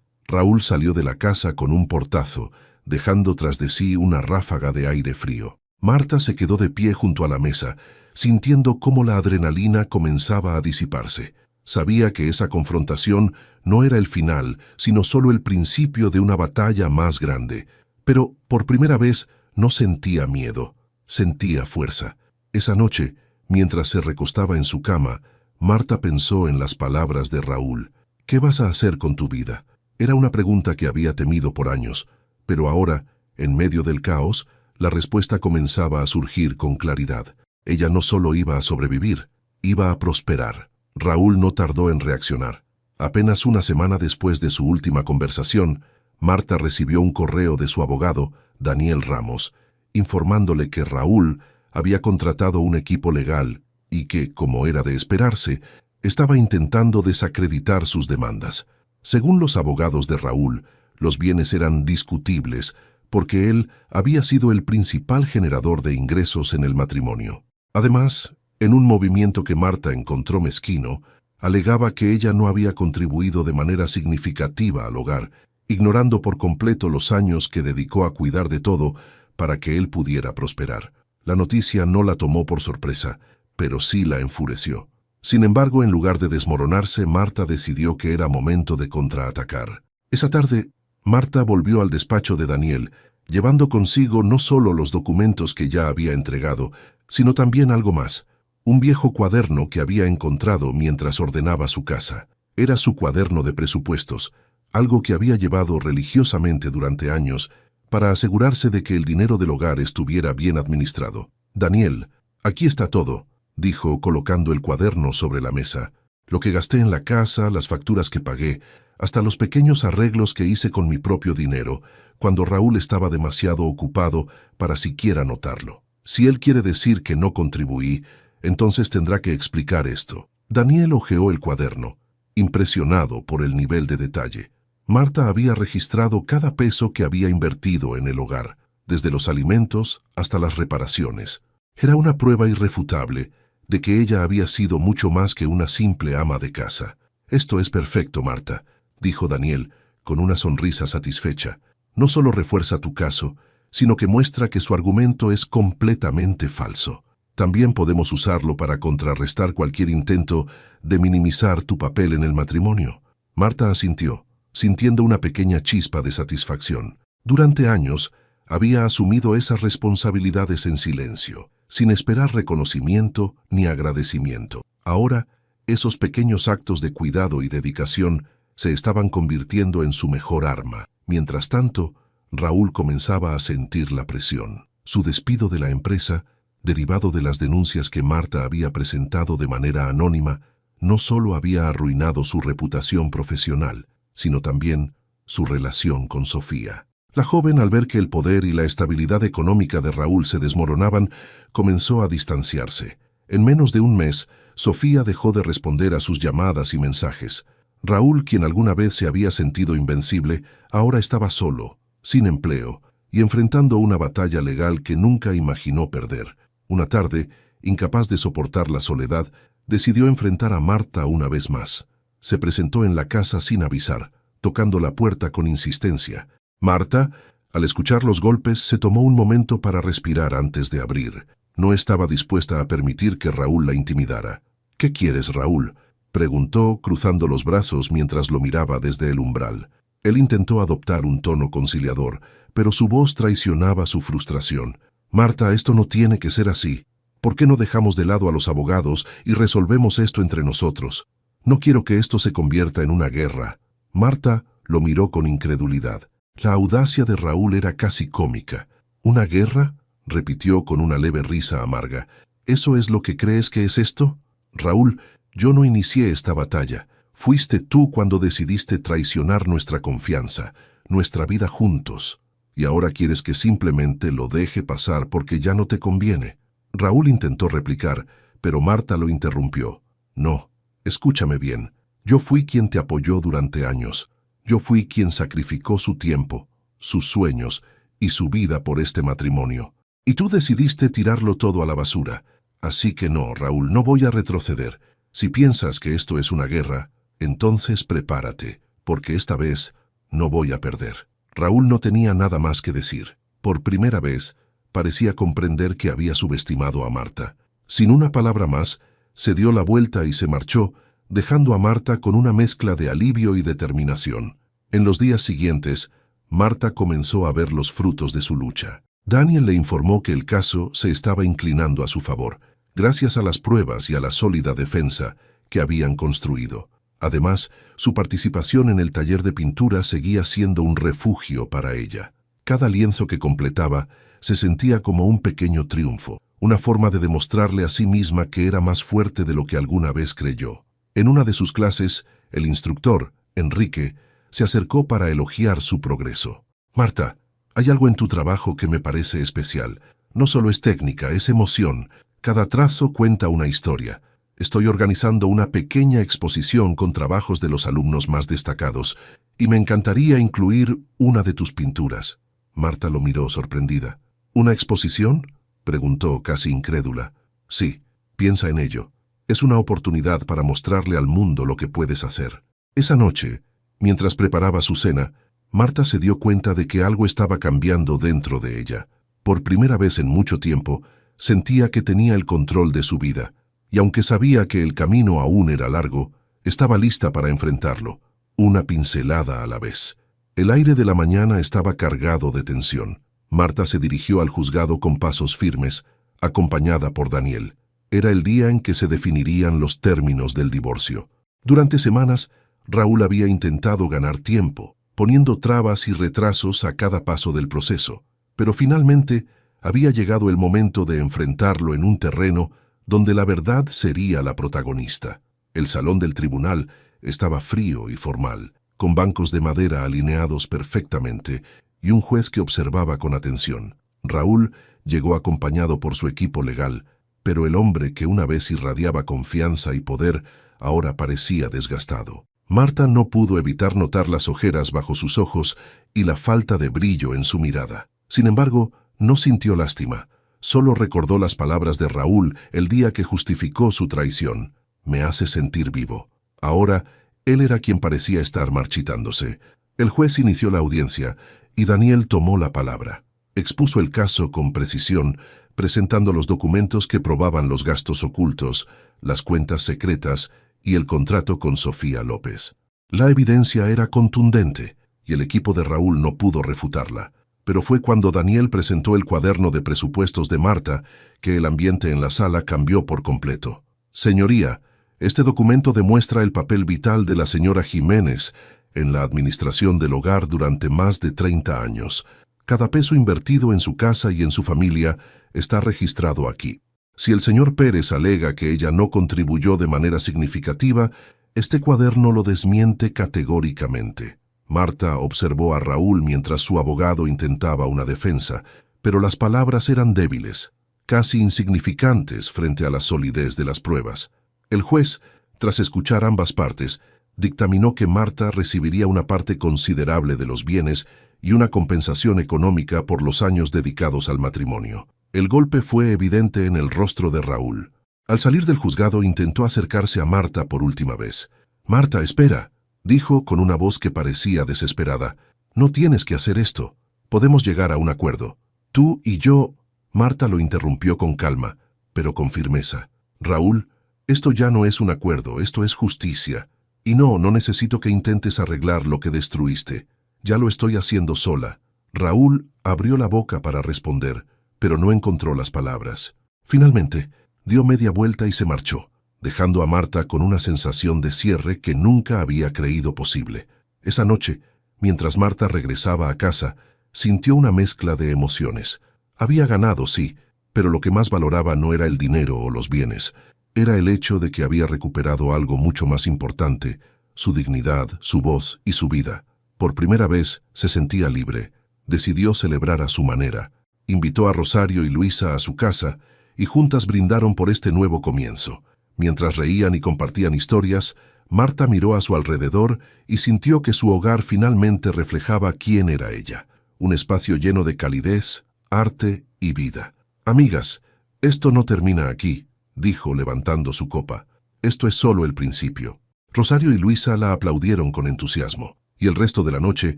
Raúl salió de la casa con un portazo, dejando tras de sí una ráfaga de aire frío. Marta se quedó de pie junto a la mesa, sintiendo cómo la adrenalina comenzaba a disiparse. Sabía que esa confrontación no era el final, sino solo el principio de una batalla más grande. Pero, por primera vez, no sentía miedo, sentía fuerza. Esa noche, mientras se recostaba en su cama, Marta pensó en las palabras de Raúl. ¿Qué vas a hacer con tu vida? Era una pregunta que había temido por años, pero ahora, en medio del caos, la respuesta comenzaba a surgir con claridad. Ella no solo iba a sobrevivir, iba a prosperar. Raúl no tardó en reaccionar. Apenas una semana después de su última conversación, Marta recibió un correo de su abogado, Daniel Ramos, informándole que Raúl había contratado un equipo legal y que, como era de esperarse, estaba intentando desacreditar sus demandas. Según los abogados de Raúl, los bienes eran discutibles porque él había sido el principal generador de ingresos en el matrimonio. Además, en un movimiento que Marta encontró mezquino, alegaba que ella no había contribuido de manera significativa al hogar, ignorando por completo los años que dedicó a cuidar de todo para que él pudiera prosperar. La noticia no la tomó por sorpresa, pero sí la enfureció. Sin embargo, en lugar de desmoronarse, Marta decidió que era momento de contraatacar. Esa tarde, Marta volvió al despacho de Daniel, llevando consigo no solo los documentos que ya había entregado, sino también algo más, un viejo cuaderno que había encontrado mientras ordenaba su casa. Era su cuaderno de presupuestos, algo que había llevado religiosamente durante años para asegurarse de que el dinero del hogar estuviera bien administrado. Daniel, aquí está todo, dijo colocando el cuaderno sobre la mesa. Lo que gasté en la casa, las facturas que pagué, hasta los pequeños arreglos que hice con mi propio dinero, cuando Raúl estaba demasiado ocupado para siquiera notarlo. Si él quiere decir que no contribuí, entonces tendrá que explicar esto. Daniel hojeó el cuaderno, impresionado por el nivel de detalle. Marta había registrado cada peso que había invertido en el hogar, desde los alimentos hasta las reparaciones. Era una prueba irrefutable de que ella había sido mucho más que una simple ama de casa. Esto es perfecto, Marta, dijo Daniel, con una sonrisa satisfecha. No solo refuerza tu caso, sino que muestra que su argumento es completamente falso. También podemos usarlo para contrarrestar cualquier intento de minimizar tu papel en el matrimonio. Marta asintió, sintiendo una pequeña chispa de satisfacción. Durante años, había asumido esas responsabilidades en silencio, sin esperar reconocimiento ni agradecimiento. Ahora, esos pequeños actos de cuidado y dedicación se estaban convirtiendo en su mejor arma. Mientras tanto, Raúl comenzaba a sentir la presión. Su despido de la empresa, derivado de las denuncias que Marta había presentado de manera anónima, no solo había arruinado su reputación profesional, sino también su relación con Sofía. La joven, al ver que el poder y la estabilidad económica de Raúl se desmoronaban, comenzó a distanciarse. En menos de un mes, Sofía dejó de responder a sus llamadas y mensajes. Raúl, quien alguna vez se había sentido invencible, ahora estaba solo, sin empleo, y enfrentando una batalla legal que nunca imaginó perder. Una tarde, incapaz de soportar la soledad, decidió enfrentar a Marta una vez más. Se presentó en la casa sin avisar, tocando la puerta con insistencia. Marta, al escuchar los golpes, se tomó un momento para respirar antes de abrir. No estaba dispuesta a permitir que Raúl la intimidara. «¿Qué quieres, Raúl?», preguntó, cruzando los brazos mientras lo miraba desde el umbral. Él intentó adoptar un tono conciliador, pero su voz traicionaba su frustración. «Marta, esto no tiene que ser así. ¿Por qué no dejamos de lado a los abogados y resolvemos esto entre nosotros? No quiero que esto se convierta en una guerra». Marta lo miró con incredulidad. La audacia de Raúl era casi cómica. «¿Una guerra?», repitió con una leve risa amarga. «¿Eso es lo que crees que es esto? Raúl, yo no inicié esta batalla. Fuiste tú cuando decidiste traicionar nuestra confianza, nuestra vida juntos. Y ahora quieres que simplemente lo deje pasar porque ya no te conviene». Raúl intentó replicar, pero Marta lo interrumpió. «No, escúchame bien. Yo fui quien te apoyó durante años. Yo fui quien sacrificó su tiempo, sus sueños y su vida por este matrimonio. Y tú decidiste tirarlo todo a la basura. Así que no, Raúl, no voy a retroceder. Si piensas que esto es una guerra, entonces prepárate, porque esta vez no voy a perder. Raúl no tenía nada más que decir. Por primera vez, parecía comprender que había subestimado a Marta. Sin una palabra más, se dio la vuelta y se marchó, dejando a Marta con una mezcla de alivio y determinación. En los días siguientes, Marta comenzó a ver los frutos de su lucha. Daniel le informó que el caso se estaba inclinando a su favor, gracias a las pruebas y a la sólida defensa que habían construido. Además, su participación en el taller de pintura seguía siendo un refugio para ella. Cada lienzo que completaba se sentía como un pequeño triunfo, una forma de demostrarle a sí misma que era más fuerte de lo que alguna vez creyó. En una de sus clases, el instructor, Enrique, se acercó para elogiar su progreso. «Marta, hay algo en tu trabajo que me parece especial. No solo es técnica, es emoción. Cada trazo cuenta una historia. Estoy organizando una pequeña exposición con trabajos de los alumnos más destacados, y me encantaría incluir una de tus pinturas». Marta lo miró sorprendida. «¿Una exposición?», preguntó casi incrédula. «Sí, piensa en ello. Es una oportunidad para mostrarle al mundo lo que puedes hacer». Esa noche, mientras preparaba su cena, Marta se dio cuenta de que algo estaba cambiando dentro de ella. Por primera vez en mucho tiempo, sentía que tenía el control de su vida, y aunque sabía que el camino aún era largo, estaba lista para enfrentarlo, una pincelada a la vez. El aire de la mañana estaba cargado de tensión. Marta se dirigió al juzgado con pasos firmes, acompañada por Daniel. Era el día en que se definirían los términos del divorcio. Durante semanas, Raúl había intentado ganar tiempo, poniendo trabas y retrasos a cada paso del proceso, pero finalmente había llegado el momento de enfrentarlo en un terreno donde la verdad sería la protagonista. El salón del tribunal estaba frío y formal, con bancos de madera alineados perfectamente y un juez que observaba con atención. Raúl llegó acompañado por su equipo legal, pero el hombre que una vez irradiaba confianza y poder ahora parecía desgastado. Marta no pudo evitar notar las ojeras bajo sus ojos y la falta de brillo en su mirada. Sin embargo, no sintió lástima. Solo recordó las palabras de Raúl el día que justificó su traición. «Me hace sentir vivo». Ahora, él era quien parecía estar marchitándose. El juez inició la audiencia y Daniel tomó la palabra. Expuso el caso con precisión, presentando los documentos que probaban los gastos ocultos, las cuentas secretas y el contrato con Sofía López. La evidencia era contundente y el equipo de Raúl no pudo refutarla. Pero fue cuando Daniel presentó el cuaderno de presupuestos de Marta que el ambiente en la sala cambió por completo. «Señoría, este documento demuestra el papel vital de la señora Jiménez en la administración del hogar durante más de 30 años. Cada peso invertido en su casa y en su familia está registrado aquí. Si el señor Pérez alega que ella no contribuyó de manera significativa, este cuaderno lo desmiente categóricamente». Marta observó a Raúl mientras su abogado intentaba una defensa, pero las palabras eran débiles, casi insignificantes frente a la solidez de las pruebas. El juez, tras escuchar ambas partes, dictaminó que Marta recibiría una parte considerable de los bienes y una compensación económica por los años dedicados al matrimonio. El golpe fue evidente en el rostro de Raúl. Al salir del juzgado intentó acercarse a Marta por última vez. «Marta, espera», dijo con una voz que parecía desesperada. «No tienes que hacer esto. Podemos llegar a un acuerdo. Tú y yo». Marta lo interrumpió con calma, pero con firmeza. «Raúl, esto ya no es un acuerdo, esto es justicia. Y no necesito que intentes arreglar lo que destruiste. Ya lo estoy haciendo sola». Raúl abrió la boca para responder, pero no encontró las palabras. Finalmente, dio media vuelta y se marchó, dejando a Marta con una sensación de cierre que nunca había creído posible. Esa noche, mientras Marta regresaba a casa, sintió una mezcla de emociones. Había ganado, sí, pero lo que más valoraba no era el dinero o los bienes. Era el hecho de que había recuperado algo mucho más importante, su dignidad, su voz y su vida. Por primera vez se sentía libre. Decidió celebrar a su manera. Invitó a Rosario y Luisa a su casa y juntas brindaron por este nuevo comienzo. Mientras reían y compartían historias, Marta miró a su alrededor y sintió que su hogar finalmente reflejaba quién era ella. Un espacio lleno de calidez, arte y vida. «Amigas, esto no termina aquí», dijo levantando su copa. esto es solo el principio. Rosario y Luisa la aplaudieron con entusiasmo, y el resto de la noche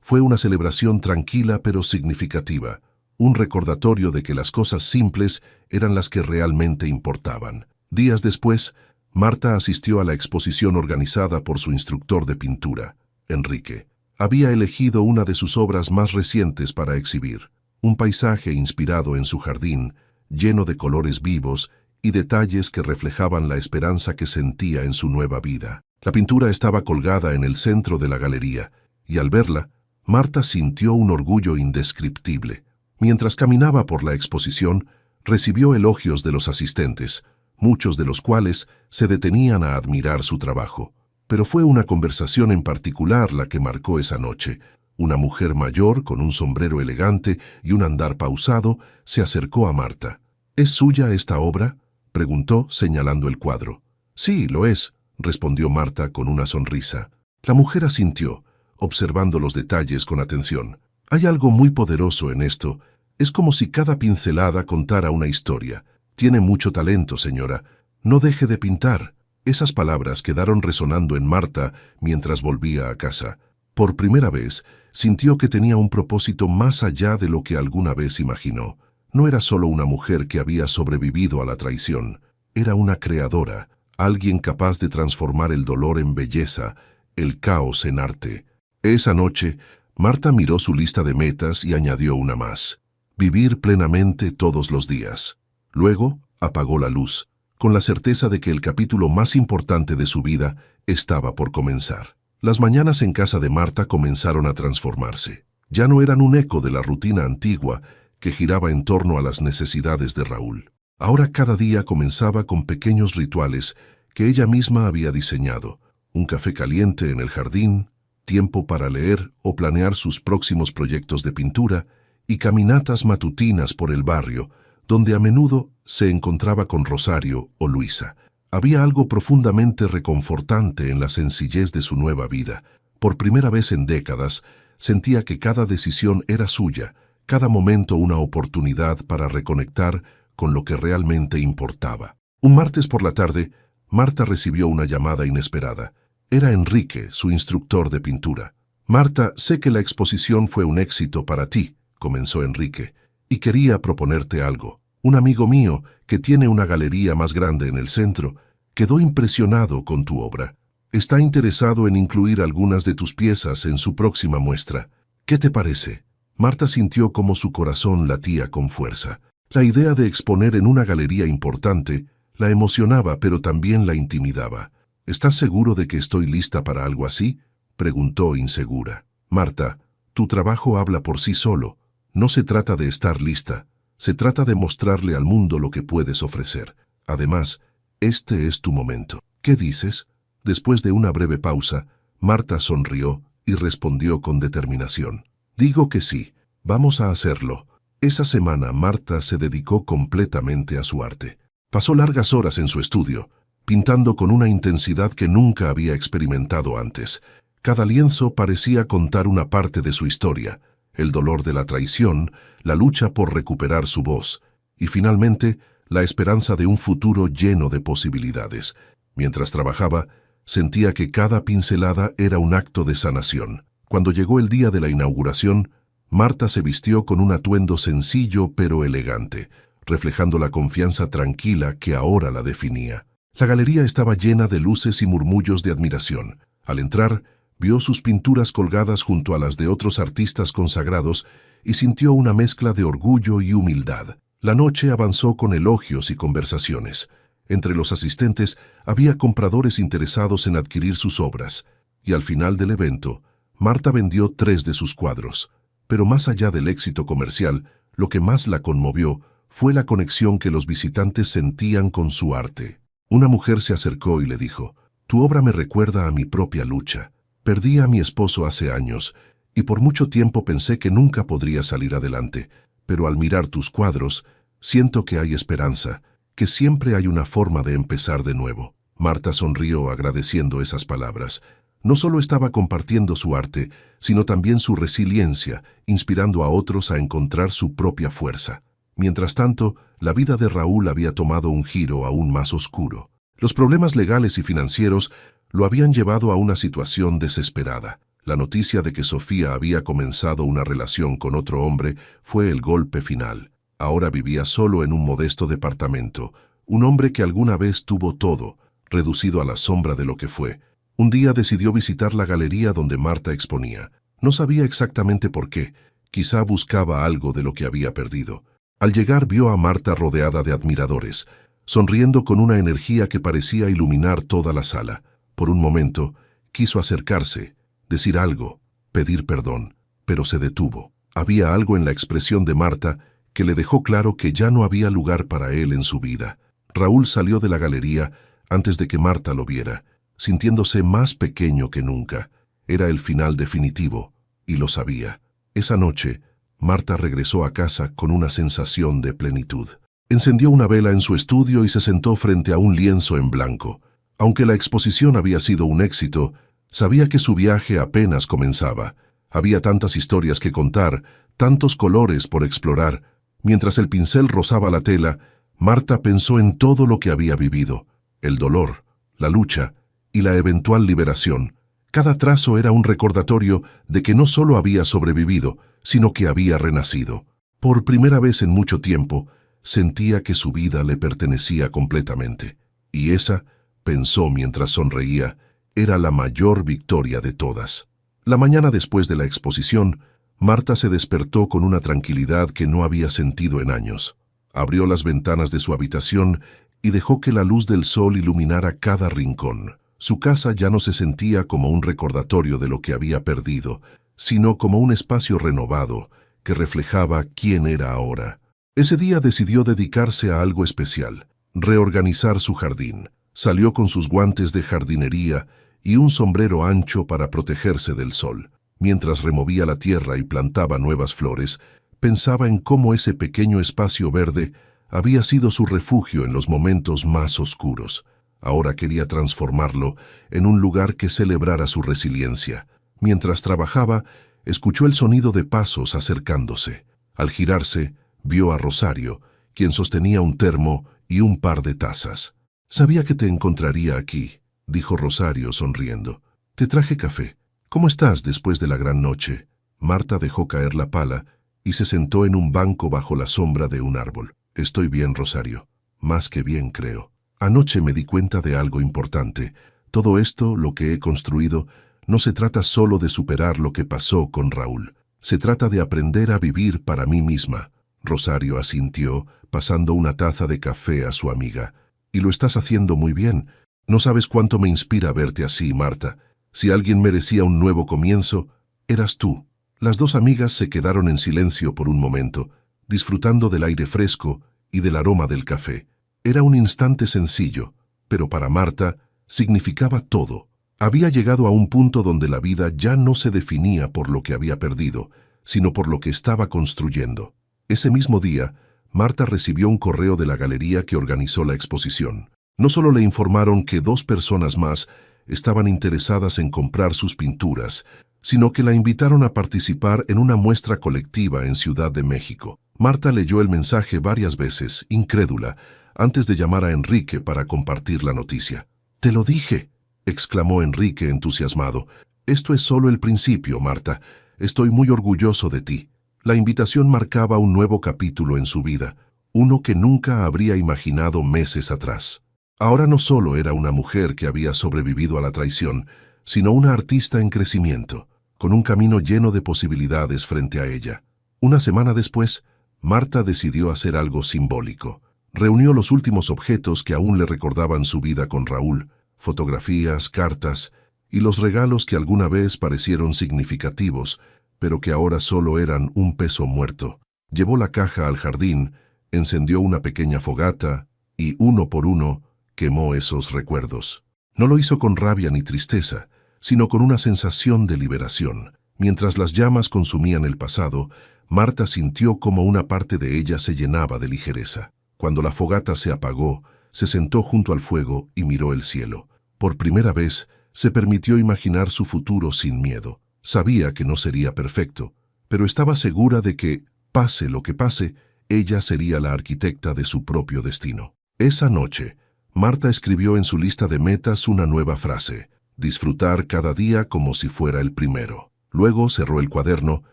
fue una celebración tranquila pero significativa, un recordatorio de que las cosas simples eran las que realmente importaban. Días después, Marta asistió a la exposición organizada por su instructor de pintura, Enrique. Había elegido una de sus obras más recientes para exhibir, un paisaje inspirado en su jardín, lleno de colores vivos y detalles que reflejaban la esperanza que sentía en su nueva vida. La pintura estaba colgada en el centro de la galería, y al verla, Marta sintió un orgullo indescriptible. Mientras caminaba por la exposición, recibió elogios de los asistentes, muchos de los cuales se detenían a admirar su trabajo. Pero fue una conversación en particular la que marcó esa noche. Una mujer mayor, con un sombrero elegante y un andar pausado, se acercó a Marta. ¿Es suya esta obra?, preguntó, señalando el cuadro. Sí, lo es, respondió Marta con una sonrisa. La mujer asintió, observando los detalles con atención. Hay algo muy poderoso en esto. Es como si cada pincelada contara una historia. Tiene mucho talento, señora. No deje de pintar. Esas palabras quedaron resonando en Marta mientras volvía a casa. Por primera vez, sintió que tenía un propósito más allá de lo que alguna vez imaginó. No era solo una mujer que había sobrevivido a la traición. Era una creadora, alguien capaz de transformar el dolor en belleza, el caos en arte. Esa noche, Marta miró su lista de metas y añadió una más: vivir plenamente todos los días. Luego, apagó la luz, con la certeza de que el capítulo más importante de su vida estaba por comenzar. Las mañanas en casa de Marta comenzaron a transformarse. Ya no eran un eco de la rutina antigua que giraba en torno a las necesidades de Raúl. Ahora cada día comenzaba con pequeños rituales que ella misma había diseñado: un café caliente en el jardín, tiempo para leer o planear sus próximos proyectos de pintura, y caminatas matutinas por el barrio, donde a menudo se encontraba con Rosario o Luisa. Había algo profundamente reconfortante en la sencillez de su nueva vida. Por primera vez en décadas, sentía que cada decisión era suya, cada momento una oportunidad para reconectar con lo que realmente importaba. Un martes por la tarde, Marta recibió una llamada inesperada. Era Enrique, su instructor de pintura. «Marta, sé que la exposición fue un éxito para ti», comenzó Enrique, «y quería proponerte algo. Un amigo mío, que tiene una galería más grande en el centro, quedó impresionado con tu obra. Está interesado en incluir algunas de tus piezas en su próxima muestra. ¿Qué te parece?» Marta sintió como su corazón latía con fuerza. La idea de exponer en una galería importante la emocionaba, pero también la intimidaba. «¿Estás seguro de que estoy lista para algo así?», preguntó insegura. «Marta, tu trabajo habla por sí solo. No se trata de estar lista. Se trata de mostrarle al mundo lo que puedes ofrecer. Además, este es tu momento. ¿Qué dices?». Después de una breve pausa, Marta sonrió y respondió con determinación. «Digo que sí. Vamos a hacerlo». Esa semana Marta se dedicó completamente a su arte. Pasó largas horas en su estudio, pintando con una intensidad que nunca había experimentado antes. Cada lienzo parecía contar una parte de su historia: el dolor de la traición, la lucha por recuperar su voz, y finalmente la esperanza de un futuro lleno de posibilidades. Mientras trabajaba, sentía que cada pincelada era un acto de sanación. Cuando llegó el día de la inauguración, Marta se vistió con un atuendo sencillo pero elegante, reflejando la confianza tranquila que ahora la definía. La galería estaba llena de luces y murmullos de admiración. Al entrar, vio sus pinturas colgadas junto a las de otros artistas consagrados y sintió una mezcla de orgullo y humildad. La noche avanzó con elogios y conversaciones. Entre los asistentes había compradores interesados en adquirir sus obras, y al final del evento, Marta vendió 3 de sus cuadros. Pero más allá del éxito comercial, lo que más la conmovió fue la conexión que los visitantes sentían con su arte. Una mujer se acercó y le dijo: «Tu obra me recuerda a mi propia lucha. Perdí a mi esposo hace años, y por mucho tiempo pensé que nunca podría salir adelante, pero al mirar tus cuadros, siento que hay esperanza, que siempre hay una forma de empezar de nuevo». Marta sonrió agradeciendo esas palabras. No solo estaba compartiendo su arte, sino también su resiliencia, inspirando a otros a encontrar su propia fuerza. Mientras tanto, la vida de Raúl había tomado un giro aún más oscuro. Los problemas legales y financieros lo habían llevado a una situación desesperada. La noticia de que Sofía había comenzado una relación con otro hombre fue el golpe final. Ahora vivía solo en un modesto departamento, un hombre que alguna vez tuvo todo, reducido a la sombra de lo que fue. Un día decidió visitar la galería donde Marta exponía. No sabía exactamente por qué, quizá buscaba algo de lo que había perdido. Al llegar vio a Marta rodeada de admiradores, sonriendo con una energía que parecía iluminar toda la sala. Por un momento, quiso acercarse, decir algo, pedir perdón, pero se detuvo. Había algo en la expresión de Marta que le dejó claro que ya no había lugar para él en su vida. Raúl salió de la galería antes de que Marta lo viera, sintiéndose más pequeño que nunca. Era el final definitivo, y lo sabía. Esa noche, Marta regresó a casa con una sensación de plenitud. Encendió una vela en su estudio y se sentó frente a un lienzo en blanco. Aunque la exposición había sido un éxito, sabía que su viaje apenas comenzaba. Había tantas historias que contar, tantos colores por explorar. Mientras el pincel rozaba la tela, Marta pensó en todo lo que había vivido, el dolor, la lucha y la eventual liberación. Cada trazo era un recordatorio de que no solo había sobrevivido, sino que había renacido. Por primera vez en mucho tiempo, sentía que su vida le pertenecía completamente. Y esa, pensó mientras sonreía, era la mayor victoria de todas. La mañana después de la exposición, Marta se despertó con una tranquilidad que no había sentido en años. Abrió las ventanas de su habitación y dejó que la luz del sol iluminara cada rincón. Su casa ya no se sentía como un recordatorio de lo que había perdido, sino como un espacio renovado que reflejaba quién era ahora. Ese día decidió dedicarse a algo especial, reorganizar su jardín. Salió con sus guantes de jardinería y un sombrero ancho para protegerse del sol. Mientras removía la tierra y plantaba nuevas flores, pensaba en cómo ese pequeño espacio verde había sido su refugio en los momentos más oscuros. Ahora quería transformarlo en un lugar que celebrara su resiliencia. Mientras trabajaba, escuchó el sonido de pasos acercándose. Al girarse, vio a Rosario, quien sostenía un termo y un par de tazas. «Sabía que te encontraría aquí», dijo Rosario sonriendo. «Te traje café. ¿Cómo estás después de la gran noche?» Marta dejó caer la pala y se sentó en un banco bajo la sombra de un árbol. «Estoy bien, Rosario. Más que bien, creo. Anoche me di cuenta de algo importante. Todo esto, lo que he construido, no se trata solo de superar lo que pasó con Raúl. Se trata de aprender a vivir para mí misma». Rosario asintió, pasando una taza de café a su amiga. «Y lo estás haciendo muy bien. No sabes cuánto me inspira verte así, Marta. Si alguien merecía un nuevo comienzo, eras tú». Las dos amigas se quedaron en silencio por un momento, disfrutando del aire fresco y del aroma del café. Era un instante sencillo, pero para Marta significaba todo. Había llegado a un punto donde la vida ya no se definía por lo que había perdido, sino por lo que estaba construyendo. Ese mismo día, Marta recibió un correo de la galería que organizó la exposición. No solo le informaron que 2 personas más estaban interesadas en comprar sus pinturas, sino que la invitaron a participar en una muestra colectiva en Ciudad de México. Marta leyó el mensaje varias veces, incrédula, antes de llamar a Enrique para compartir la noticia. «Te lo dije», exclamó Enrique entusiasmado. «Esto es solo el principio, Marta. Estoy muy orgulloso de ti». La invitación marcaba un nuevo capítulo en su vida, uno que nunca habría imaginado meses atrás. Ahora no solo era una mujer que había sobrevivido a la traición, sino una artista en crecimiento, con un camino lleno de posibilidades frente a ella. Una semana después, Marta decidió hacer algo simbólico. Reunió los últimos objetos que aún le recordaban su vida con Raúl, fotografías, cartas y los regalos que alguna vez parecieron significativos, pero que ahora solo eran un peso muerto. Llevó la caja al jardín, encendió una pequeña fogata y, uno por uno, quemó esos recuerdos. No lo hizo con rabia ni tristeza, sino con una sensación de liberación. Mientras las llamas consumían el pasado, Marta sintió como una parte de ella se llenaba de ligereza. Cuando la fogata se apagó, se sentó junto al fuego y miró el cielo. Por primera vez, se permitió imaginar su futuro sin miedo. Sabía que no sería perfecto, pero estaba segura de que, pase lo que pase, ella sería la arquitecta de su propio destino. Esa noche, Marta escribió en su lista de metas una nueva frase: disfrutar cada día como si fuera el primero. Luego cerró el cuaderno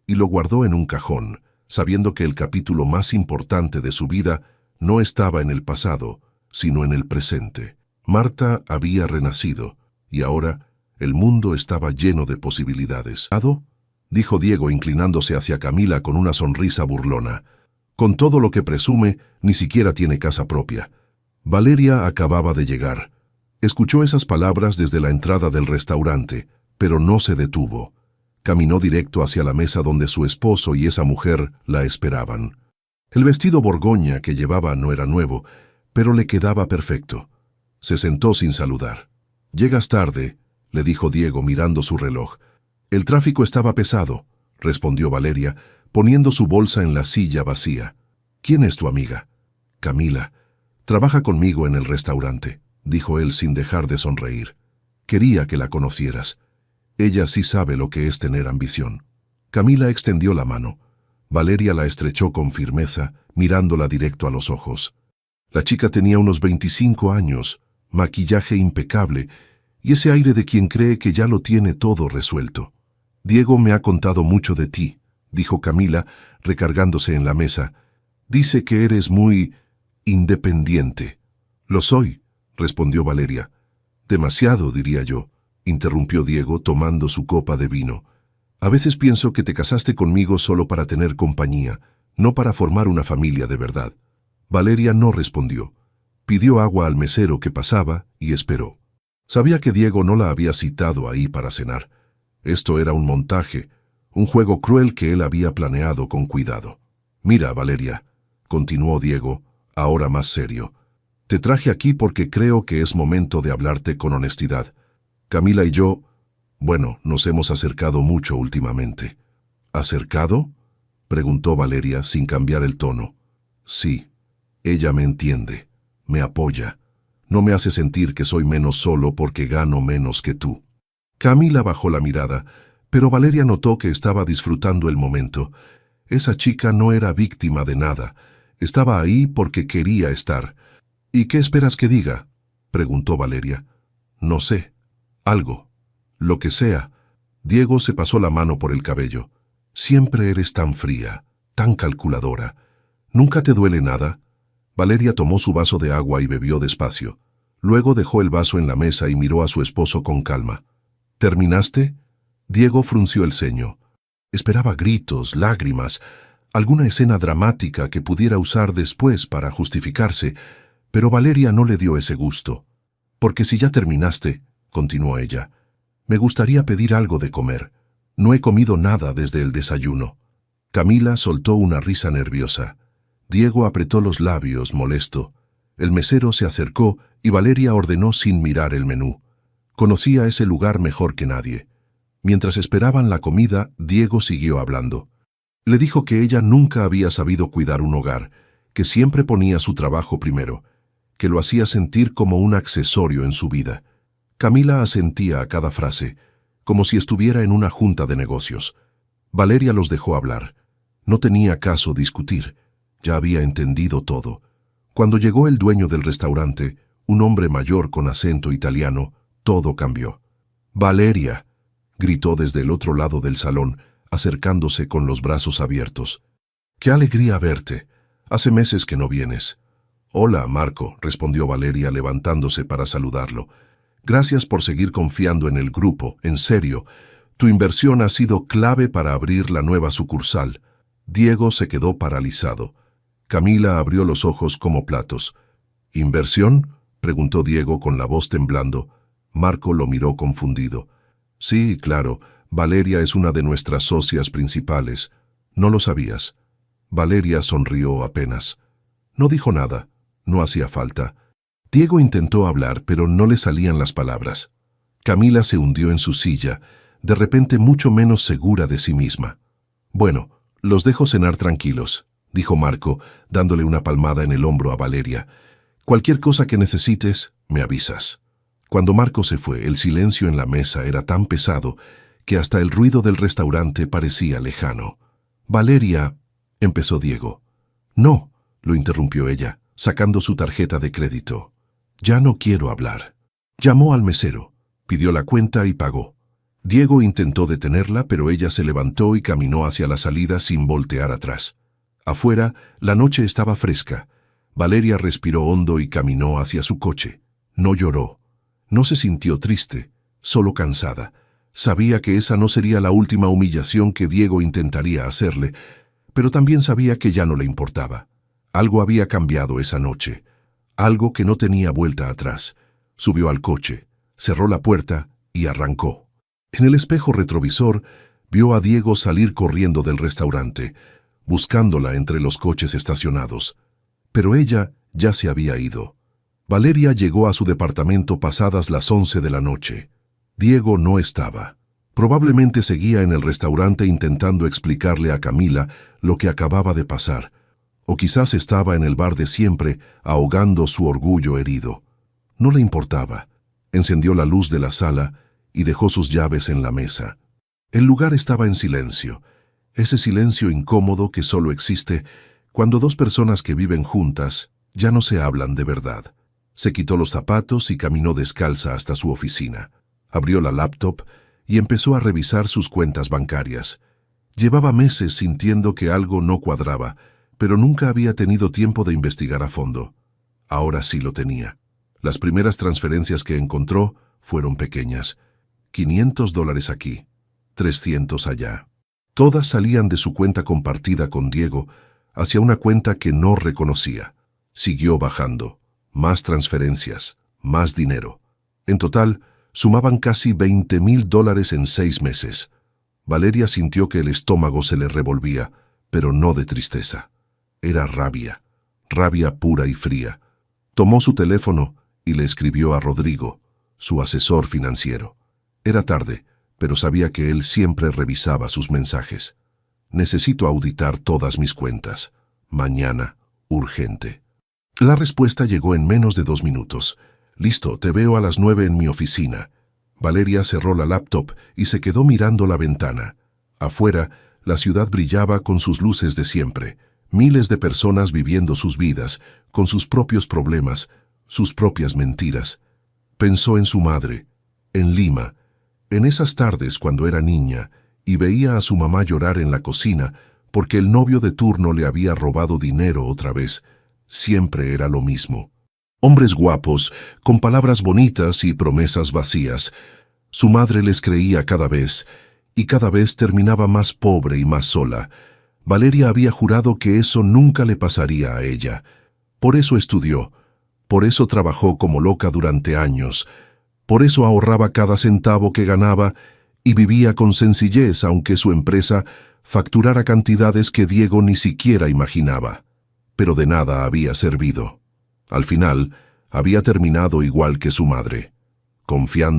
y lo guardó en un cajón, sabiendo que el capítulo más importante de su vida no estaba en el pasado, sino en el presente. Marta había renacido, y ahora el mundo estaba lleno de posibilidades. —¿Ado? —dijo Diego inclinándose hacia Camila con una sonrisa burlona. Con todo lo que presume, ni siquiera tiene casa propia. Valeria acababa de llegar. Escuchó esas palabras desde la entrada del restaurante, pero no se detuvo. Caminó directo hacia la mesa donde su esposo y esa mujer la esperaban. El vestido borgoña que llevaba no era nuevo, pero le quedaba perfecto. Se sentó sin saludar. —Llegas tarde —le dijo Diego mirando su reloj. —El tráfico estaba pesado —respondió Valeria, poniendo su bolsa en la silla vacía. —¿Quién es tu amiga? —Camila. Trabaja conmigo en el restaurante —dijo él sin dejar de sonreír. —Quería que la conocieras. Ella sí sabe lo que es tener ambición. Camila extendió la mano. Valeria la estrechó con firmeza, mirándola directo a los ojos. La chica tenía unos 25 años, maquillaje impecable y ese aire de quien cree que ya lo tiene todo resuelto. —Diego me ha contado mucho de ti —dijo Camila, recargándose en la mesa—. Dice que eres muy independiente. —Lo soy —respondió Valeria. —Demasiado, diría yo —interrumpió Diego tomando su copa de vino—. A veces pienso que te casaste conmigo solo para tener compañía, no para formar una familia de verdad. Valeria no respondió. Pidió agua al mesero que pasaba y esperó. Sabía que Diego no la había citado ahí para cenar. Esto era un montaje, un juego cruel que él había planeado con cuidado. —Mira, Valeria —continuó Diego, ahora más serio—, te traje aquí porque creo que es momento de hablarte con honestidad. Camila y yo, bueno, nos hemos acercado mucho últimamente. —¿Acercado? —preguntó Valeria sin cambiar el tono. —Sí. Ella me entiende, me apoya. No me hace sentir que soy menos solo porque gano menos que tú. Camila bajó la mirada, pero Valeria notó que estaba disfrutando el momento. Esa chica no era víctima de nada. Estaba ahí porque quería estar. —¿Y qué esperas que diga? —preguntó Valeria. —No sé. Algo. Lo que sea. Diego se pasó la mano por el cabello. —Siempre eres tan fría, tan calculadora. ¿Nunca te duele nada? Valeria tomó su vaso de agua y bebió despacio. Luego dejó el vaso en la mesa y miró a su esposo con calma. —¿Terminaste? Diego frunció el ceño. Esperaba gritos, lágrimas, alguna escena dramática que pudiera usar después para justificarse, pero Valeria no le dio ese gusto. —Porque si ya terminaste —continuó ella—, me gustaría pedir algo de comer. No he comido nada desde el desayuno. Camila soltó una risa nerviosa. Diego apretó los labios, molesto. El mesero se acercó y Valeria ordenó sin mirar el menú. Conocía ese lugar mejor que nadie. Mientras esperaban la comida, Diego siguió hablando. Le dijo que ella nunca había sabido cuidar un hogar, que siempre ponía su trabajo primero, que lo hacía sentir como un accesorio en su vida. Camila asentía a cada frase, como si estuviera en una junta de negocios. Valeria los dejó hablar. No tenía caso discutir. Ya había entendido todo. Cuando llegó el dueño del restaurante, un hombre mayor con acento italiano, todo cambió. —¡Valeria! —gritó desde el otro lado del salón, acercándose con los brazos abiertos. —¡Qué alegría verte! Hace meses que no vienes. —Hola, Marco —respondió Valeria levantándose para saludarlo—. Gracias por seguir confiando en el grupo, en serio. Tu inversión ha sido clave para abrir la nueva sucursal. Diego se quedó paralizado. Camila abrió los ojos como platos. —¿Inversión? —preguntó Diego con la voz temblando. Marco lo miró confundido. —Sí, claro. Valeria es una de nuestras socias principales. ¿No lo sabías? Valeria sonrió apenas. No dijo nada. No hacía falta. Diego intentó hablar, pero no le salían las palabras. Camila se hundió en su silla, de repente mucho menos segura de sí misma. —Bueno, los dejo cenar tranquilos —dijo Marco, dándole una palmada en el hombro a Valeria—. Cualquier cosa que necesites, me avisas. Cuando Marco se fue, el silencio en la mesa era tan pesado que hasta el ruido del restaurante parecía lejano. —Valeria —empezó Diego. —No —lo interrumpió ella, sacando su tarjeta de crédito—. Ya no quiero hablar. Llamó al mesero, pidió la cuenta y pagó. Diego intentó detenerla, pero ella se levantó y caminó hacia la salida sin voltear atrás. Afuera, la noche estaba fresca. Valeria respiró hondo y caminó hacia su coche. No lloró. No se sintió triste, solo cansada. Sabía que esa no sería la última humillación que Diego intentaría hacerle, pero también sabía que ya no le importaba. Algo había cambiado esa noche, algo que no tenía vuelta atrás. Subió al coche, cerró la puerta y arrancó. En el espejo retrovisor, vio a Diego salir corriendo del restaurante, buscándola entre los coches estacionados. Pero ella ya se había ido. Valeria llegó a su departamento pasadas las 11 de la noche. Diego no estaba. Probablemente seguía en el restaurante intentando explicarle a Camila lo que acababa de pasar. O quizás estaba en el bar de siempre, ahogando su orgullo herido. No le importaba. Encendió la luz de la sala y dejó sus llaves en la mesa. El lugar estaba en silencio. Ese silencio incómodo que solo existe cuando dos personas que viven juntas ya no se hablan de verdad. Se quitó los zapatos y caminó descalza hasta su oficina. Abrió la laptop y empezó a revisar sus cuentas bancarias. Llevaba meses sintiendo que algo no cuadraba, pero nunca había tenido tiempo de investigar a fondo. Ahora sí lo tenía. Las primeras transferencias que encontró fueron pequeñas. $500 aquí, 300 allá. Todas salían de su cuenta compartida con Diego hacia una cuenta que no reconocía. Siguió bajando. Más transferencias, más dinero. En total, sumaban casi $20,000 en 6 meses. Valeria sintió que el estómago se le revolvía, pero no de tristeza. Era rabia, rabia pura y fría. Tomó su teléfono y le escribió a Rodrigo, su asesor financiero. Era tarde, pero sabía que él siempre revisaba sus mensajes. Necesito auditar todas mis cuentas. Mañana, urgente. La respuesta llegó en menos de 2 minutos. Listo, te veo a las 9 en mi oficina. Valeria cerró la laptop y se quedó mirando la ventana. Afuera, la ciudad brillaba con sus luces de siempre. Miles de personas viviendo sus vidas, con sus propios problemas, sus propias mentiras. Pensó en su madre, en Lima, en esas tardes cuando era niña y veía a su mamá llorar en la cocina porque el novio de turno le había robado dinero otra vez. Siempre era lo mismo. Hombres guapos, con palabras bonitas y promesas vacías. Su madre les creía cada vez, y cada vez terminaba más pobre y más sola. Valeria había jurado que eso nunca le pasaría a ella. Por eso estudió, por eso trabajó como loca durante años, por eso ahorraba cada centavo que ganaba y vivía con sencillez aunque su empresa facturara cantidades que Diego ni siquiera imaginaba. Pero de nada había servido. Al final, había terminado igual que su madre, confiando